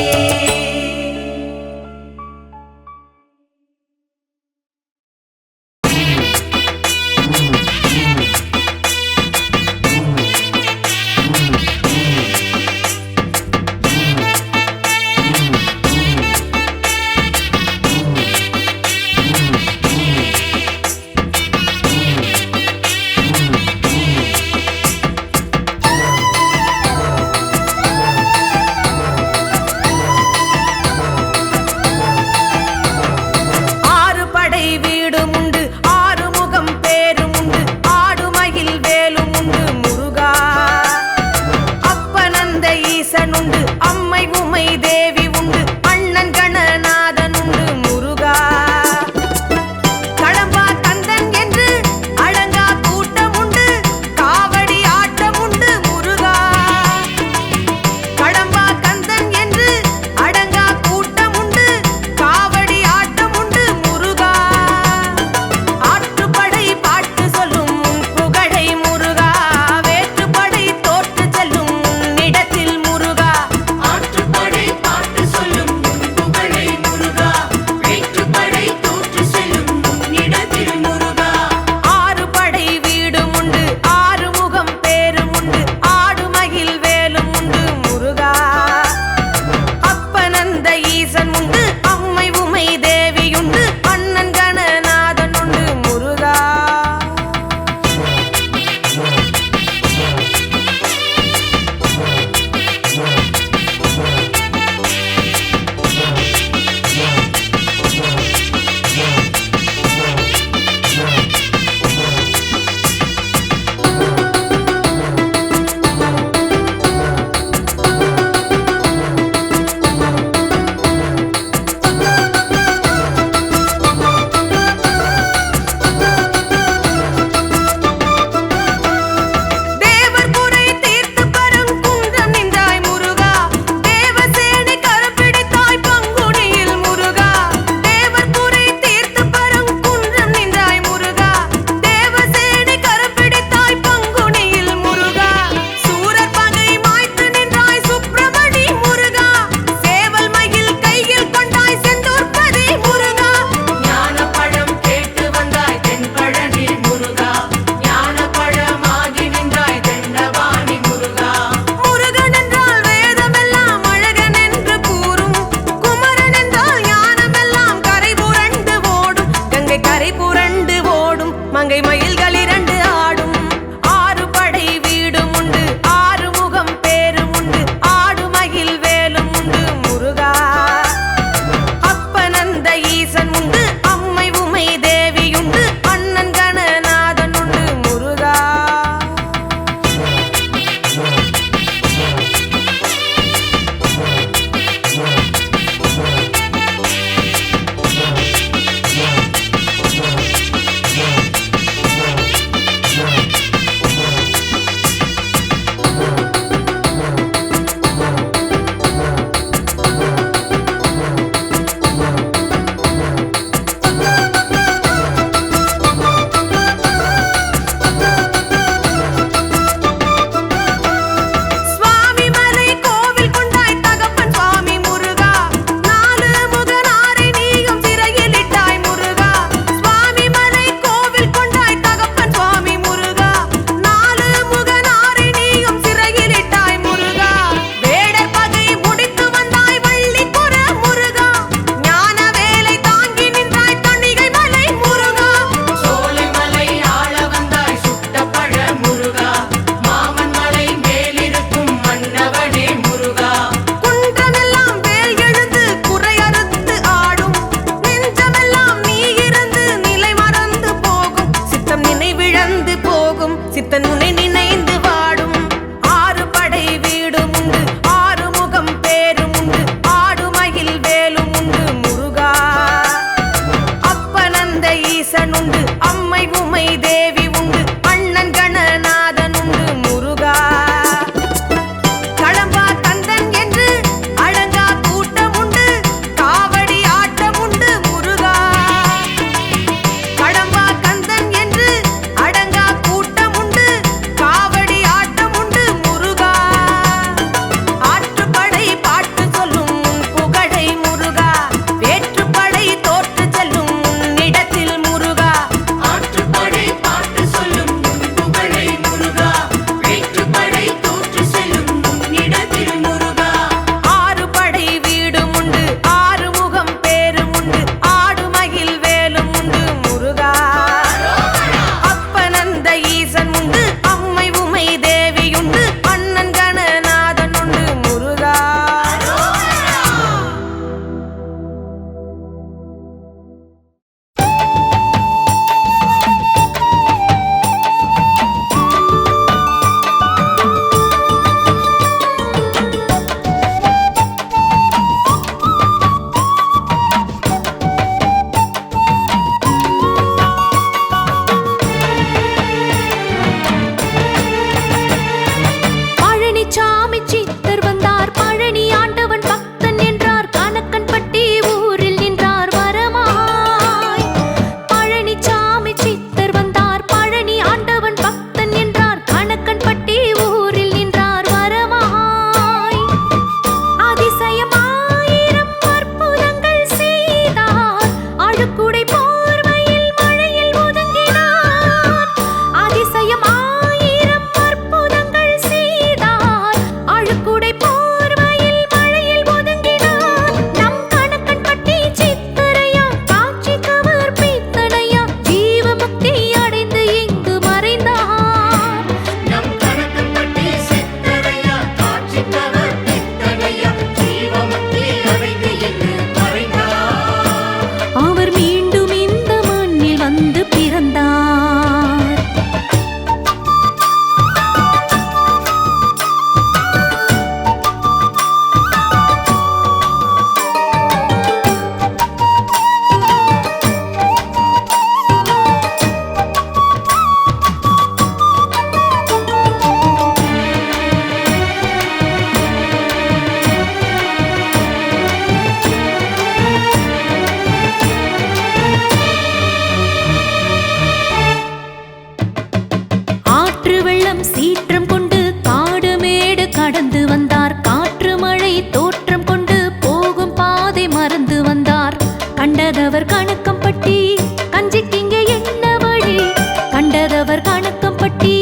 ஆறு படை வீடும் உண்டு, ஆறு முகம் பேரும் உண்டு, ஆடுமயில் வேலும் உண்டு முருகா. அப்பனந்த ஈசன் உண்டு, அம்மை உமை தேவி உண்டு, அண்ணன் கணநாதன் உண்டு முருகா. கடம்பா கந்தன் என்று அடங்கா கூட்டம் உண்டு, காவடி ஆட்டம் உண்டு முருகா. கடம்பா கந்தன் என்று அடங்கா கூட்டம் உண்டு, காவடி ஆட்டம் உண்டு முருகா. ஆற்றுப்படை பாட்டு சொல்லும் புகழை முருகா. வேற்றுப்படை தோற்று செல்லும் இடத்தில் முருகா. ஆற்றுப்படை பாட்டு சொல்லும் புகழை முருகா. வேற்றுப்படை தோற்று செல்லும் இடத்தில் முருகா. ஆறு படை வீடும் உண்டு, ஆறு முகம் பேரும் உண்டு, ஆடுமயில் வேலும் உண்டு முருகா. அப்பனந்த ஈசன் உண்டு, அம்மை உமை தேவியுண்டு, அண்ணன் கணநாதன் உண்டு முருகா. தேவர் குறை தீர்த்து பரங்குன்றம் நின்றாய் முருகா. தேவசேனை கரப்பிடித்தாய் பங்குனியில் முருகா. தேவர் குறை தீர்த்து பரங்குன்றம் நின்றாய் முருகா. தேவசேனை கரப்பிடித்தாய் பங்குனியில் முருகா. சூரர் பகை மாய்த்து நின்றாய் சுப்பிரமணி முருகா. சேவல் மயில் கையில் கொண்டாய் செந்தூர்பதி முருகா. ஞானப்பழம் கேட்டு வந்தாய் தென்பழனி முருகா. ஞானப்பழமாகி நின்றாய் தண்டவாணி முருகா. முருகன் என்றால் வேதமெல்லாம் அழகன் என்று கூறும். குமரன் என்றால் ஞானமெல்லாம் கரை புரண்டு ஓடும். கங்கை கரை புரண்டு ஓடும், மங்கை மயில்கள் இரண்டு ஆடும். வெள்ளம் சீற்றம் கொண்டு காடு மேடு கடந்து வந்தார். காற்று மழை தோற்றம் கொண்டு போகும் பாதை மறந்து வந்தார். கண்டதவர் கணக்கம்பட்டி கஞ்சிக்கிங்கே என்ன வழி, கண்டதவர் கணக்கம்பட்டி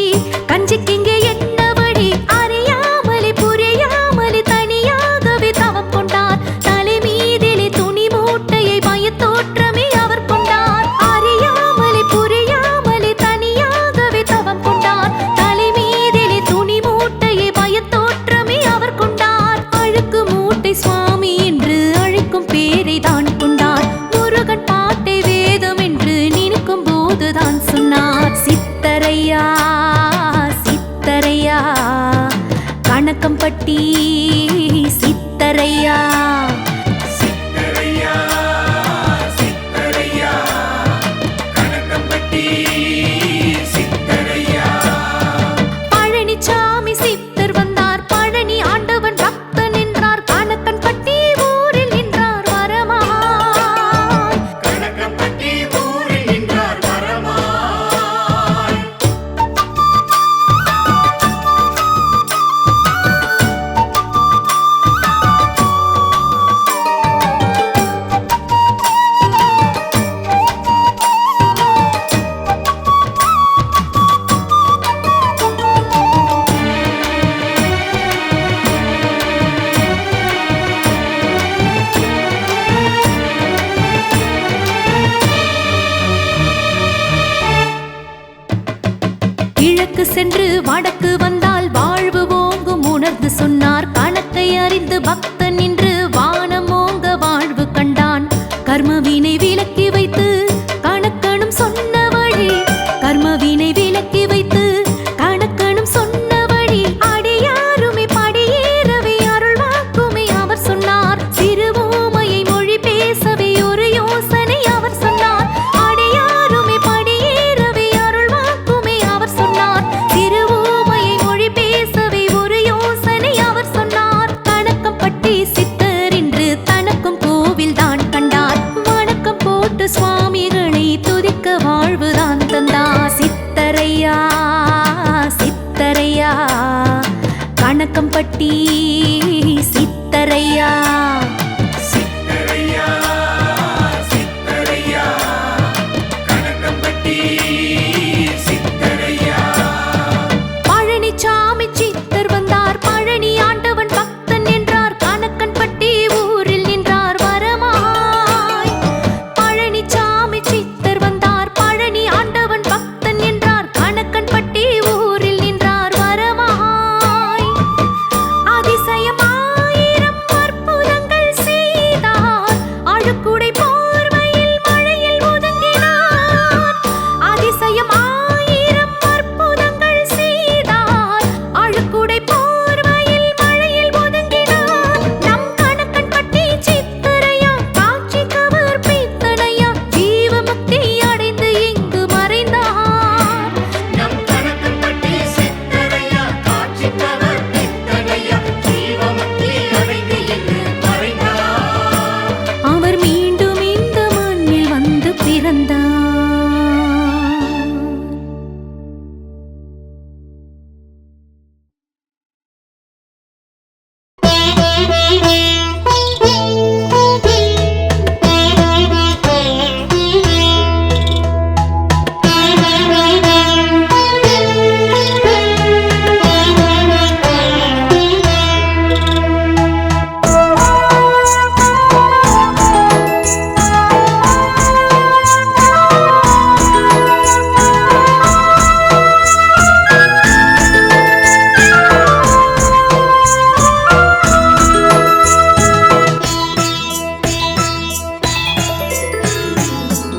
கஞ்சிக்கிங்கே என்ன வழி. அறியாமலே புரியாமலே தனியாகவே தவம் கொண்டார். தலை மீதிலே துணி மூட்டையை பயத்தோற்றமே அவர் கொண்டார். அறியாமலே புரியாமலே தனியாகவே தவம் கொண்டார். தலை மீதிலே துணி மூட்டையை பயத்தோற்றமே அவர் கொண்டார். அழுக்கு மூட்டை சுவாமி என்று அழைக்கும் பேரை தான் கொண்டார். முருகன் பாட்டை வேதம் என்று நினைக்கும் போதுதான் சொன்னார். சித்தரையா சித்தரையா கணக்கம்பட்டி சித்தரையா. சித்தரையா சித்தரையா கணக்கம்பட்டி சித்தரையா. பழனிசாமி சித்தர் வந்தார். பழனி ஆண்டவன் பக்தன் என்றார். கணக்கன்பட்டி ஊரில் நின்றார் வரமாய். கணக்கம்பட்டி ஊரில் நின்றார் வரமாய். கிழக்கு சென்று வடக்கு வந்தால் வாழ்வு ஓங்கும் உணர்ந்து சொன்னார். கணக்கை அறிந்து பக்தன் நின்று வானம் ஓங்க வாழ்வு கண்டான். கர்மவினை விலக்கி வைத்து கணக்கனும் சொன்ன வழி, கர்மவினை விலக்கி வைத்து கணக்கனும் சொன்ன வழி. அடியாருமே படியேறவே அருள் வாக்குமே அவர் சொன்னார். சிறுவோமையை மொழி பேசவே ஒரு யோசனை அவர் சொன்னார். அடியாருமே படியேறவே அருள் வாக்குமே அவர் சொன்னார். திருவோமையை மொழி பேசவே ஒரு யோசனை அவர் சொன்னார். கணக்கம்பட்டி சித்தர் என்று தனக்கும் கோவில் தான் கண்டார். வணக்கம் போட்டு சுவாமிகளை துதிக்க வாழ்வுதான் தந்தார். சித்தரையா சித்தரையா கணக்கம்பட்டி சித்தரையா. சித்தரையா சித்தரையா கணக்கம்பட்டி சித்தரையா. பழனிசாமி சித்தர் வந்தார். பழனி ஆண்டவன் பக்தன் என்றார். கணக்கன்பட்டி ஊரில் நின்றார் வரமாய். பழனிசாமி சித்தர் வந்தார். பழனி ஆண்டவன் பக்தன் என்றார். கணக்கன்பட்டி ஊரில் நின்றார் வரமாய். அதிசயமாயிரம் அற்புதங்கள் செய்தார். அழுக்குடை போர்வையில் மழையில் ஒதுங்கினார். அதிசயமாயிரம் அற்புதங்கள் செய்தார். அழுக்குடை போர்வையில் மழையில் ஒதுங்கினார். நம் கணக்கன்பட்டி சித்தரையா காட்சி கவர் பித்தனையா ஜீவமுக்தி அடைந்து இங்கு மறைந்தார். நம் கணக்கம்பட்டி சித்தரையா காட்சி கவர் பித்தனையா ஜீவமுக்தி அடைந்து இங்கு மறைந்தார். அவர் மீண்டும் இந்த மண்ணில் வந்து பிறந்தார்.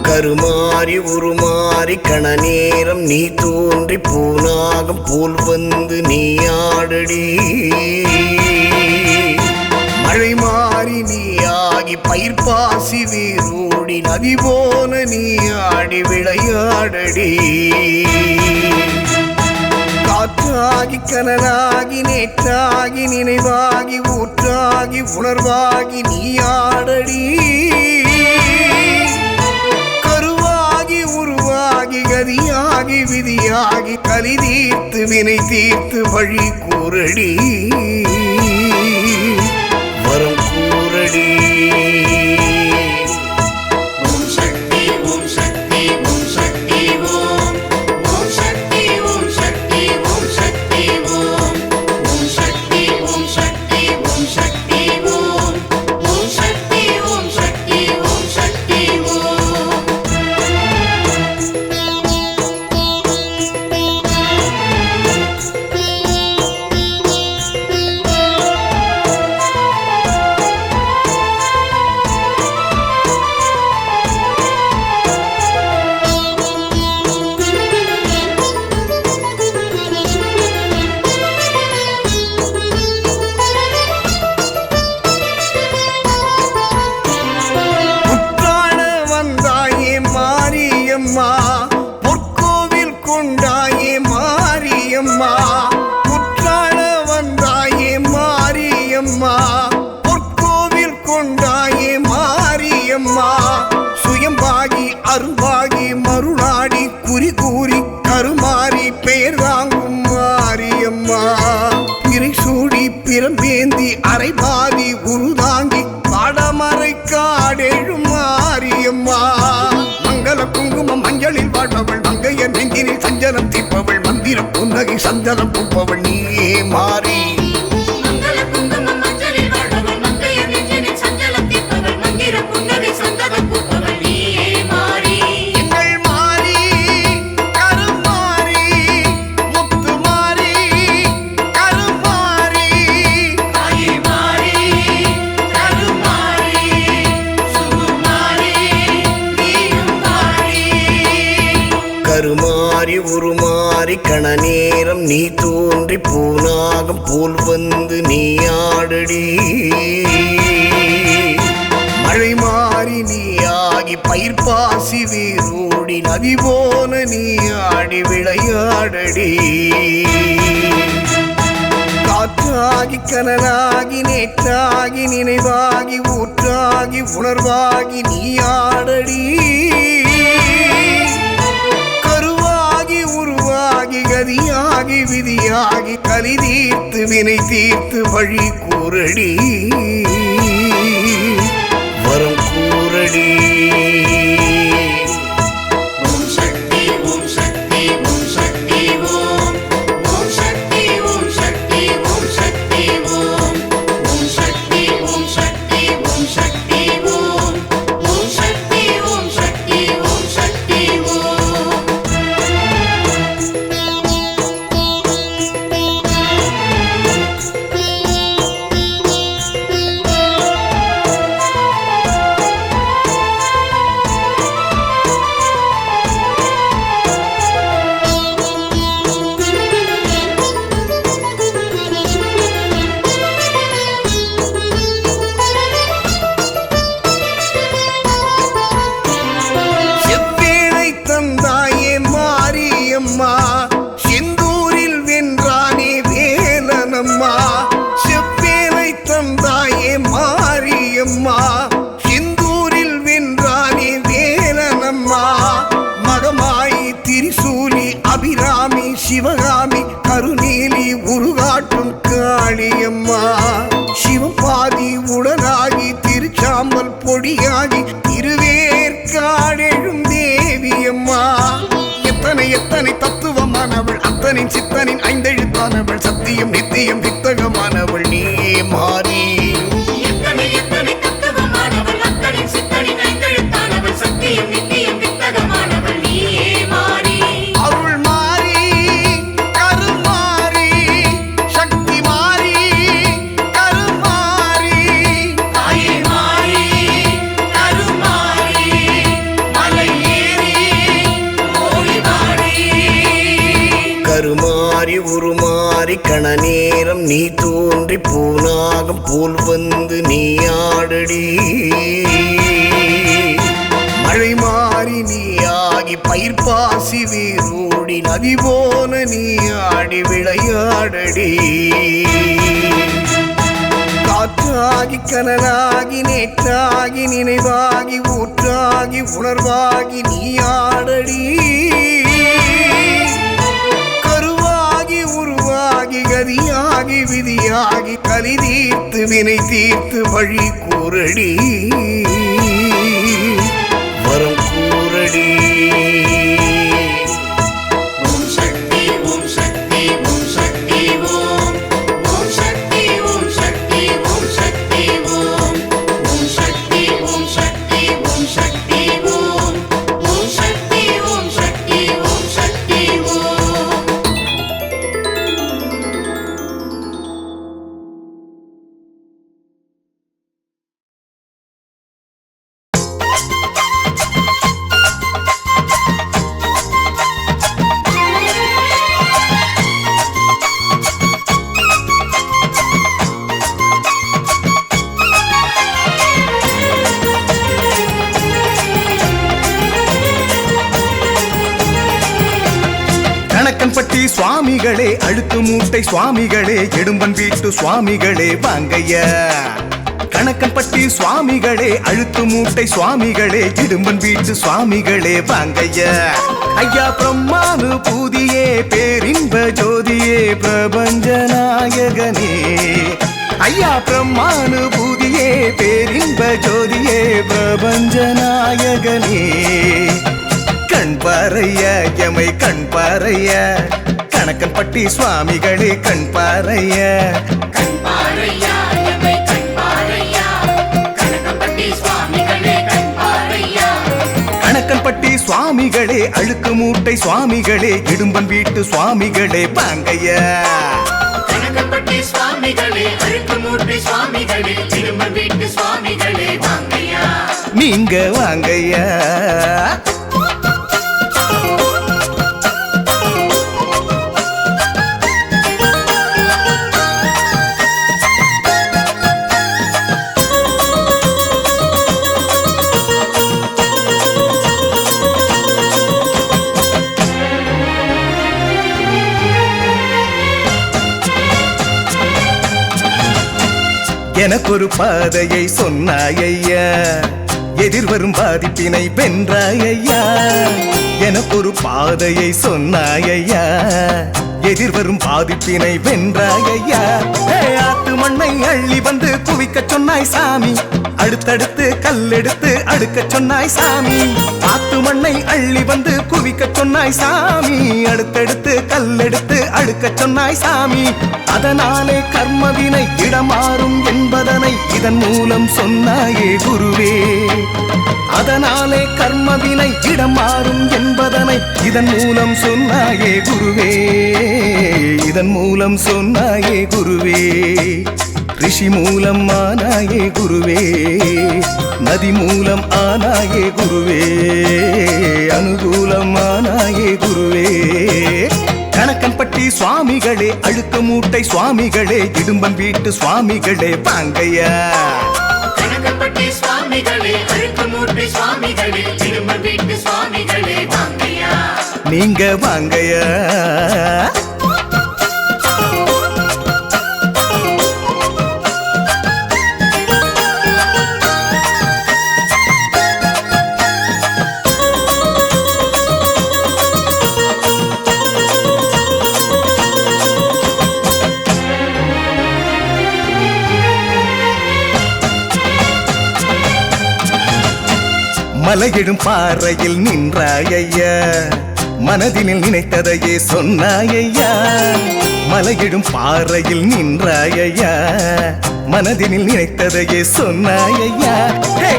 கருமாறி உருமாறி கண நேரம் நீ தோன்றி பூனாகம் போல் வந்து நீ ஆடடி. மழை மாறி நீ ஆகி பயிர் பாசி வேரோடி நதி போன நீ ஆடி விளையாடடி. காற்றாகி கனலாகி நேற்றாகி நினைவாகி ஊற்றாகி உணர்வாகி நீ ஆடடி. கருவாகி உருவாகி கருவாகி கதியாகி விதியாகி கலி தீர்த்து வினை தீர்த்து வழி கூறடி வரம் கூறடி. ஓம் சக்தி ஓம் சக்தி ஓம் சக்தி ஓம் ஓம் சக்தி ஓம் சக்தி ஓம் சக்தி ஓம் ஓம் சக்தி ஓம் சக்தி ஓம் சக்தி ஓம் ஓம் சக்தி ஓம் சக்தி ஓம் சக்தி ஓம். புற்றாள வந்தாயே மாரியம்மா பொற்கோவில் கொண்டாயே மாரியம்மா. புற்றாள வந்தாயே மாரியம்மா பொற்கோவில் கொண்டாயே மாரியம்மா. சுயம்பாகி அரும்பாகி மருளாடி குறி கூறி கருமாறி பெயர் தாங்கும் மாரியம்மா. பிறை சூடி பிரம்பேந்தி அரைபாதி உருதாங்கி பாடமறை காடெழும் மாரியம்மா. மங்கள குங்குமம் மஞ்சளில் வாழ்பவள் மங்கைய நெஞ்சினில் சஞ்சலம் தீர்ப்பவள் மந்திர புன்னகை சந்தனம் பூப்பவள் நீயே மாறி. மங்கள குங்குமம் மஞ்சளில் வாழ்பவள் மங்கையர் நெஞ்சினில் சஞ்சலம் தீர்ப்பவள் மந்திர புன்னகை சந்தனம் பூப்பவள் நீயே மாறி. எங்கள் மாறி கருமாறி முத்து மாறி கருமாறி. தாயே மாறி கருமாறி சுகுமாரி நீயும் மாறி. கருமாறி உருமாறி கண நேரம் நீ தோன்றி பூனாகம் போல் வந்து நீ ஆடடி. மழை மாறி நீ ஆகி பயிர் பாசி வேரோடி நதி போன நீ ஆடி விளையாடடி. காற்றாகி கனலாகி நேற்றாகி நினைவாகி ஊற்றாகி உணர்வாகி நீ ஆடடி. கருவாகி உருவாகி கதியாகி விதியாகி கலி தீர்த்து வினை தீர்த்து வழி கூறடி வரம் கூறடி. ஓம் சக்தி ஓம் சக்தி ஓம் சக்தி ஓம் ஓம் சக்தி ஓம் சக்தி ஓம் சக்தி ஓம் ஓம் சக்தி ஓம் சக்தி ஓம் சக்தி ஓம் ஓம் சக்தி ஓம் சக்தி ஓம் சக்தி ஓம். செவ்வேளை தந்தாயே மாரியம்மா செந்தூரில் வென்றானே வேலனம்மா. செவ்வேளை தந்தாயே மாரியம்மா செந்தூரில் வென்றானே வேலனம்மா. மகமாயி திரிசூலி அபிராமி சிவகாமி கருநீலி உருகாட்டும் காளியம்மா. சிவபாதி உடனாகி திருச்சாம்பல் பொடியாகி திருவேற்காடெழும் தேவியம்மா. எத்தனை எத்தனை தத்துவமானவள் அத்தனின் சித்தனின் ஐந்தெழுத்தானவள் சத்தியம் நித்தியம் வித்தகமானவள் நீயே மாறி. எத்தனை எத்தனை தத்துவமானவள் அத்தனை சித்தனின் ஐந்தெழுத்தானவள் சத்தியம் நித்தியம் வித்தகமானவள் நீயே மாறி. அருள் மாறி கருமாறி சக்தி மாறி கருமாறி. தாயே மாறி கருமாறி மலை ஏறி ஓடி வாடி. கருமாறி உருமாறி கண நேரம் நீ தோன்றி பூனாகம் போல் வந்து நீ ஆடடி. மழை மாறி நீ ஆகி பயிர் பாசி வேரோடி நதி போன நீ ஆடி விளையாடடி. காற்று காற்றாகி கனலாகி நேற்றாகி நினைவாகி ஊற்றாகி உணர்வாகி நீயாடடி கருவாகி உருவாகி கதியாகி விதியாகி கலி தீர்த்து வினை தீர்த்து வழி கூறடி வரம் கூறடி ஓம் சக்தி ஓம் சக்தி ஓம் சக்தி ஓம் ஓம் சக்தி ஓம் சக்தி ஓம் சக்தி ஓம் ஓம் சக்தி ஓம் சக்தி ஓம் சக்தி ஓம் ஓம் சக்தி ஓம் சக்தி ஓம் சக்தி ஓம் கணக்கன்பட்டி சுவாமிகளே அழுத்து மூட்டை சுவாமிகளே இடும்பன் வீட்டு சுவாமிகளே வாங்கையா கணக்கன்பட்டி சுவாமிகளே அழுத்து மூட்டை சுவாமிகளே இடும்பன் வீட்டு சுவாமிகளே வாங்கையா ஐயா பிரம்மானு பூதியே பேரின்ப ஜோதியே பிரபஞ்ச நாயகனே ஐயா பிரம்மானு பூதியே பேரின்ப ஜோதியே பிரபஞ்ச நாயகனே கண் பாறைய எமை கண் பாறைய கணக்கன்பட்டி சுவாமிகளே கண் பாறைய கண் பாரையா எமை கண் பாரையா கணக்கம்பட்டி சுவாமிகளே கண் பாரையா கணக்கன்பட்டி சுவாமிகளே அழுக்கு மூட்டை சுவாமிகளே இடும்பன் வீட்டு சுவாமிகளே பாங்கைய கணக்கம்பட்டி சுவாமிகளே அழுக்கு மூட்டை சுவாமிகளே திரும்ப வீட்டு சுவாமிகளே வாங்கையா நீங்க வாங்கையா எனக்கொரு பாதையை சொன்னாயையா எதிர்வரும் பாதிப்பினை வென்றாயையா எனக்கொரு பாதையை சொன்னாயையா எதிர்வரும் பாதிப்பினை வென்றாயையா ஆத்து மண்ணை அள்ளி வந்து குவிக்க சொன்னாய் சாமி அடுத்தடுத்து கல்லெடுத்து அடுக்க சொன்னாய் சாமி ஆத்து மண்ணை அள்ளி வந்து குவிக்க சொன்னாய் சாமி அடுத்தடுத்து கல்லெடுத்து அடுக்க சொன்னாய் சாமி அதனாலே கர்மவினை இடமாறும் என்பதனை இதன் மூலம் சொன்னாயே குருவே அதனாலே கர்மவினை இடமாறும் என்பதனை இதன் மூலம் சொன்னாயே குருவே இதன் மூலம் சொன்னாயே குருவே ரிஷி மூலம் ஆனாயே குருவே நதி மூலம் ஆனாயே குருவே அனுகூலம் ஆனாயே குருவே கணக்கன்பட்டி சுவாமிகளே அழுக்கு மூட்டை சுவாமிகளே இடும்பன் வீட்டு சுவாமிகளே வாங்கையா கணக்கம்பட்டி சுவாமிகளே அழுக்கு மூட்டை சுவாமிகளே திரும்ப வீட்டு சுவாமிகளே வாங்கையா நீங்க வாங்கையா மலையிடும் பாறையில் நின்றாயையா மனதினில் நினைத்ததையே சொன்னாயையா மலையிடும் பாறையில் நின்றாயையா மனதினில் நினைத்ததையே சொன்னாயையா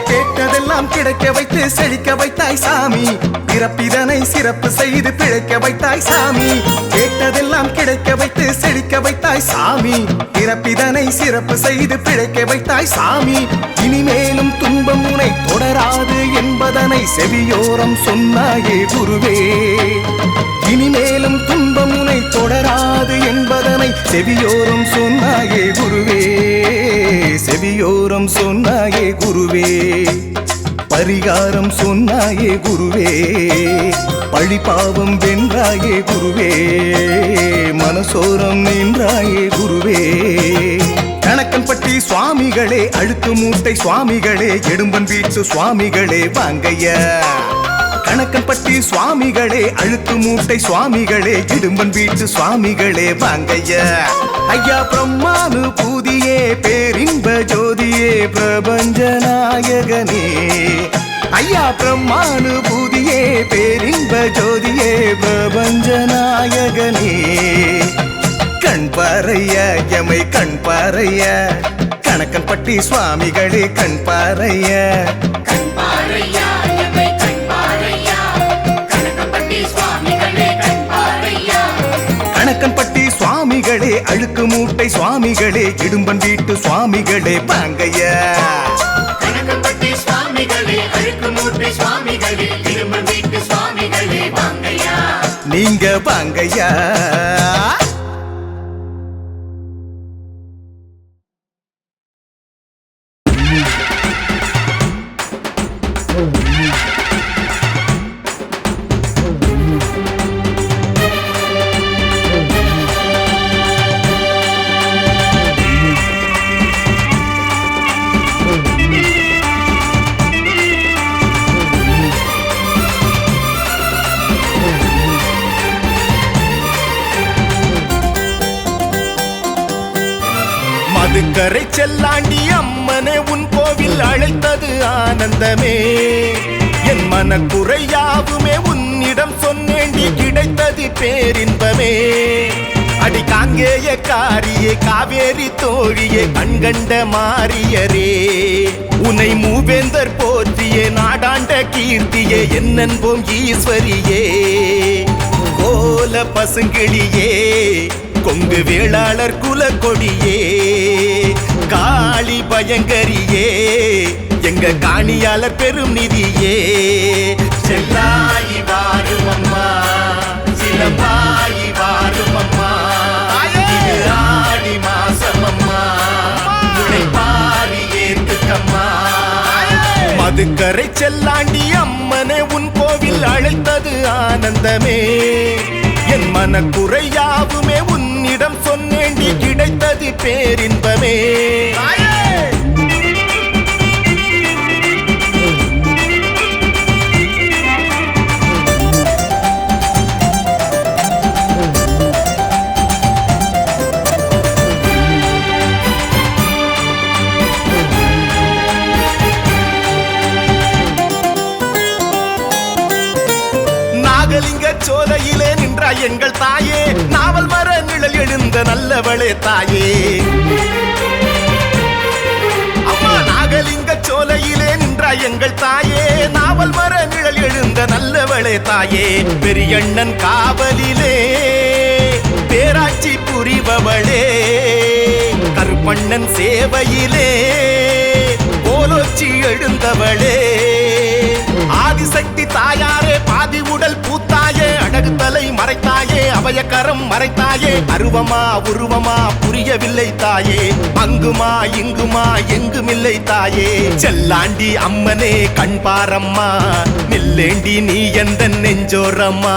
கேட்டதெல்லாம் கிடைக்க வைத்து செழிக்க வைத்தாய் சாமி பிறப்பிதனை சிறப்பு செய்து பிழைக்க வைத்தாய் சாமி கேட்டதெல்லாம் கிடைக்க வைத்து செழிக்க வைத்தாய் சாமி பிறப்பிதனை சிறப்பு செய்து பிழைக்க வைத்தாய் சாமி இனிமேலும் துன்பம் உனை தொடராது என்பதனை செவியோரம் சொன்னாயே குருவே இனிமேலும் துன்பம் உனை தொடராது என்பதனை செவியோரம் சொன்னாயே குருவே செவியோரம் சொன்னாயே குருவே பரிகாரம் சொன்னாயே குருவே பழிபாவம் வென்றாயே குருவே மனசோரம் நின்றாயே குருவே கணக்க கணக்கன்பட்டி சுவாமிகளே, அழுக்கு மூட்டை சுவாமிகளே, எடும்பன் வீட்டு சுவாமிகளே வாங்கையா. கணக்கன்பட்டி சுவாமிகளே, அழுக்கு மூட்டை சுவாமிகளே, இடும்பன் வீட்டு சுவாமிகளே வாங்கையா. ஐயா பிரம்மானு பூதியே, பேரின்ப ஜோதியே, பிரபஞ்ச நாயகனே. ஐயா பிரம்மானு பூதியே, பேரின்ப ஜோதியே, பிரபஞ்ச நாயகனே. கண் பாறையா எமை கண் பாறையா, கணக்கன்பட்டி சுவாமிகளே கண் பாறையா. கண்பாரையா எம்மை கண்பாரையா, கணக்கம்பட்டி சுவாமிகளே கண்பாரையா. கணக்கன்பட்டி சுவாமிகளே, அழுக்கு மூட்டை சுவாமிகளே, இடும்பன் வீட்டு சுவாமிகளே வாங்கையா. கணக்கம்பட்டி சுவாமிகளே, அழுக்கு மூட்டை சுவாமிகளே, திரும்ப வீட்டு சுவாமிகளே வாங்கையா. நீங்க வாங்கையா. மதுக்கரை செல்லாண்டி அம்மனே உன் கோவில் அழைத்தது ஆனந்தமே. என் மனக்குறையாவுமே உன்னிடம் சொன்னேண்டி, கிடைத்தது பேரின்பமே. அடி காங்கேய காரியே, காவேரி தோழியே, கண்கண்ட மாரியரே, உன்னை மூவேந்தர் போற்றியே, நாடாண்ட கீர்த்தியே, என்னன்போம் ஈஸ்வரியே. கோல பசுங்கிளியே, கொங்கு வேளாளர் குல கொடியே, காளி பயங்கரியே, எங்க காணியாளர் பெரும் நிதியே. செல்லாயி வாரும் அம்மா, சிலம்பாயி வாரும் அம்மா, இது ஆடி மாசம் அம்மா, உழைப்பாரி ஏத்துக்கம்மா. மதுக்கரை செல்லாண்டி அம்மனே உன் கோவில் அழைத்தது ஆனந்தமே. என் மனக்குறையாவுமே உன்னிடம் சொன்னேண்டி, கிடைத்தது பேரின்பமே. நாகலிங்க சோலையிலே நின்றாய் எங்கள் தாயே, நாவல் மர நிழல் எழுந்த நல்லவளே தாயே. அம்மா நாகலிங்க சோலையிலே நின்றாய் எங்கள் தாயே, நாவல் மர நிழல் எழுந்த நல்லவளே தாயே. பெரியண்ணன் காவலிலே பேராட்சி புரிபவளே, கருப்பண்ணன் சேவையிலே கோலோச்சி எழுந்தவளே. ஆதிசக்தி தாயாரே, பாதி உடல் பூத்தாயே, அழகு தலை மறைத்தாயே, அபயக்கரம் மறைத்தாயே. அருவமா உருவமா புரியவில்லை தாயே, அங்குமா இங்குமா எங்குமில்லை தாயே. செல்லாண்டி அம்மனே கண்பாரம்மா, நில்லேண்டி நீ எந்த நெஞ்சோரம்மா.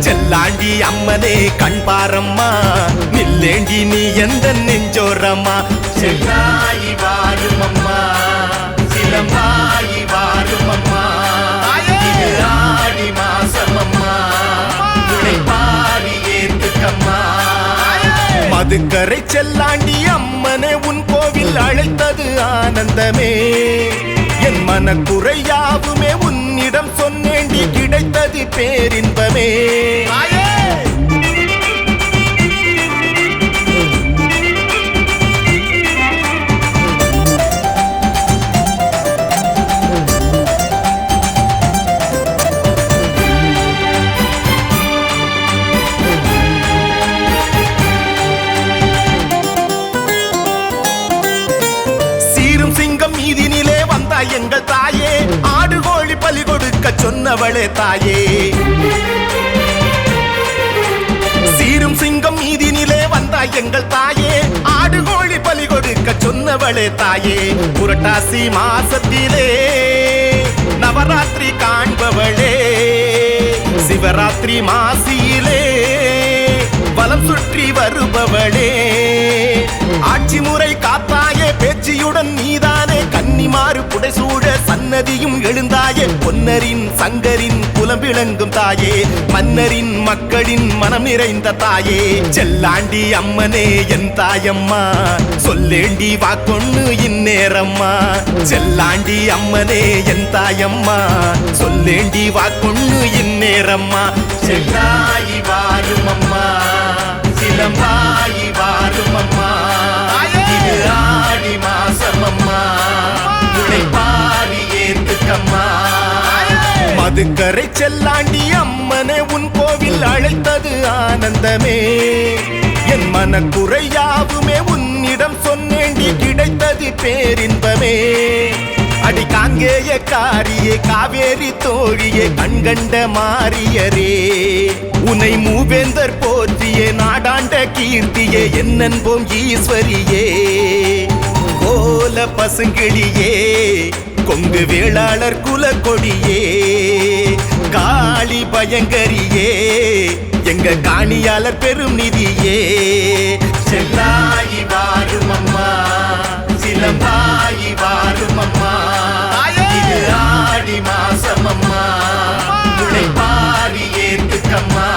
செல்லாண்டி அம்மனே கண்பாரம்மா, நில்லேண்டி நீ எந்த நெஞ்சோரம்மா. செல்லாயி வாரும் அம்மா, சிலம்பாயி வாரும் அம்மா, இது ஆடி மாசம் அம்மா, உழைப்பாரி ஏத்துக்கம்மா. மதுக்கரை செல்லாண்டி அம்மனே உன் கோவில் அழைத்தது ஆனந்தமே. என் மனக்குறையாவுமே உன்னிடம் சொன்னேண்டி, கிடைத்தது பேரின்பமே. எங்கள் தாயே, ஆடு கோழி பலி கொடுக்க சொன்னவளே தாயே. சீரும் சிங்கம் மீதினிலே வந்தாய் எங்கள் தாயே, ஆடு கோழி பலி கொடுக்க சொன்னவளே தாயே. புரட்டாசி மாசத்திலே நவராத்திரி காண்பவளே, சிவராத்திரி மாசியிலே வலம் சுற்றி வருபவளே. ஆட்சி முறை காத்தாய கண்களுடன் நீதானே கன்னிமாறு புடைசூழ சன்னதியும் எழுந்தாயே பொன்னரின் சங்கரின் குலம் விளங்கும் தாயே மன்னரின் மக்களின் மனம் நிறைந்த தாயே செல்லாண்டி அம்மனே என் தாயம்மா சொல்லேண்டி வாக்கொண்ணு இந்நேரம்மா செல்லாண்டி அம்மனே என் தாயம்மா சொல்லேண்டி வாக்கொண்ணு இந்நேரம்மா செல்லாயி வாரும் அம்மா சிலம்பாயி வாரும் அம்மா இது ஆடி மாசம் அம்மா உழைப்பாரி ஏத்துக்கம்மா மதுக்கரை செல்லாண்டி அம்மனே உன் கோவில் அழைத்தது ஆனந்தமே என் மனக்குறையாவுமே உன்னிடம் சொன்னேண்டி கிடைத்தது பேரின்பமே அடி காங்கேய காரியே காவேரி தோழியே கண்கண்ட மாரியரே உனை மூவேந்தர் போற்றியே நாடாண்ட கீர்த்தியே என்னன்போம் ஈஸ்வரியே கோல பசுங்கிளியே கொங்கு வேளாளர் குல கொடியே காளி பயங்கரியே எங்க காணியாளர் பெரும் நிதியே செல்லாயி வாரும் அம்மா சிலம்பாயி வாரும் அம்மா இது ஆடி மாசம் அம்மா உழைப்பாரி ஏத்துக்கம்மா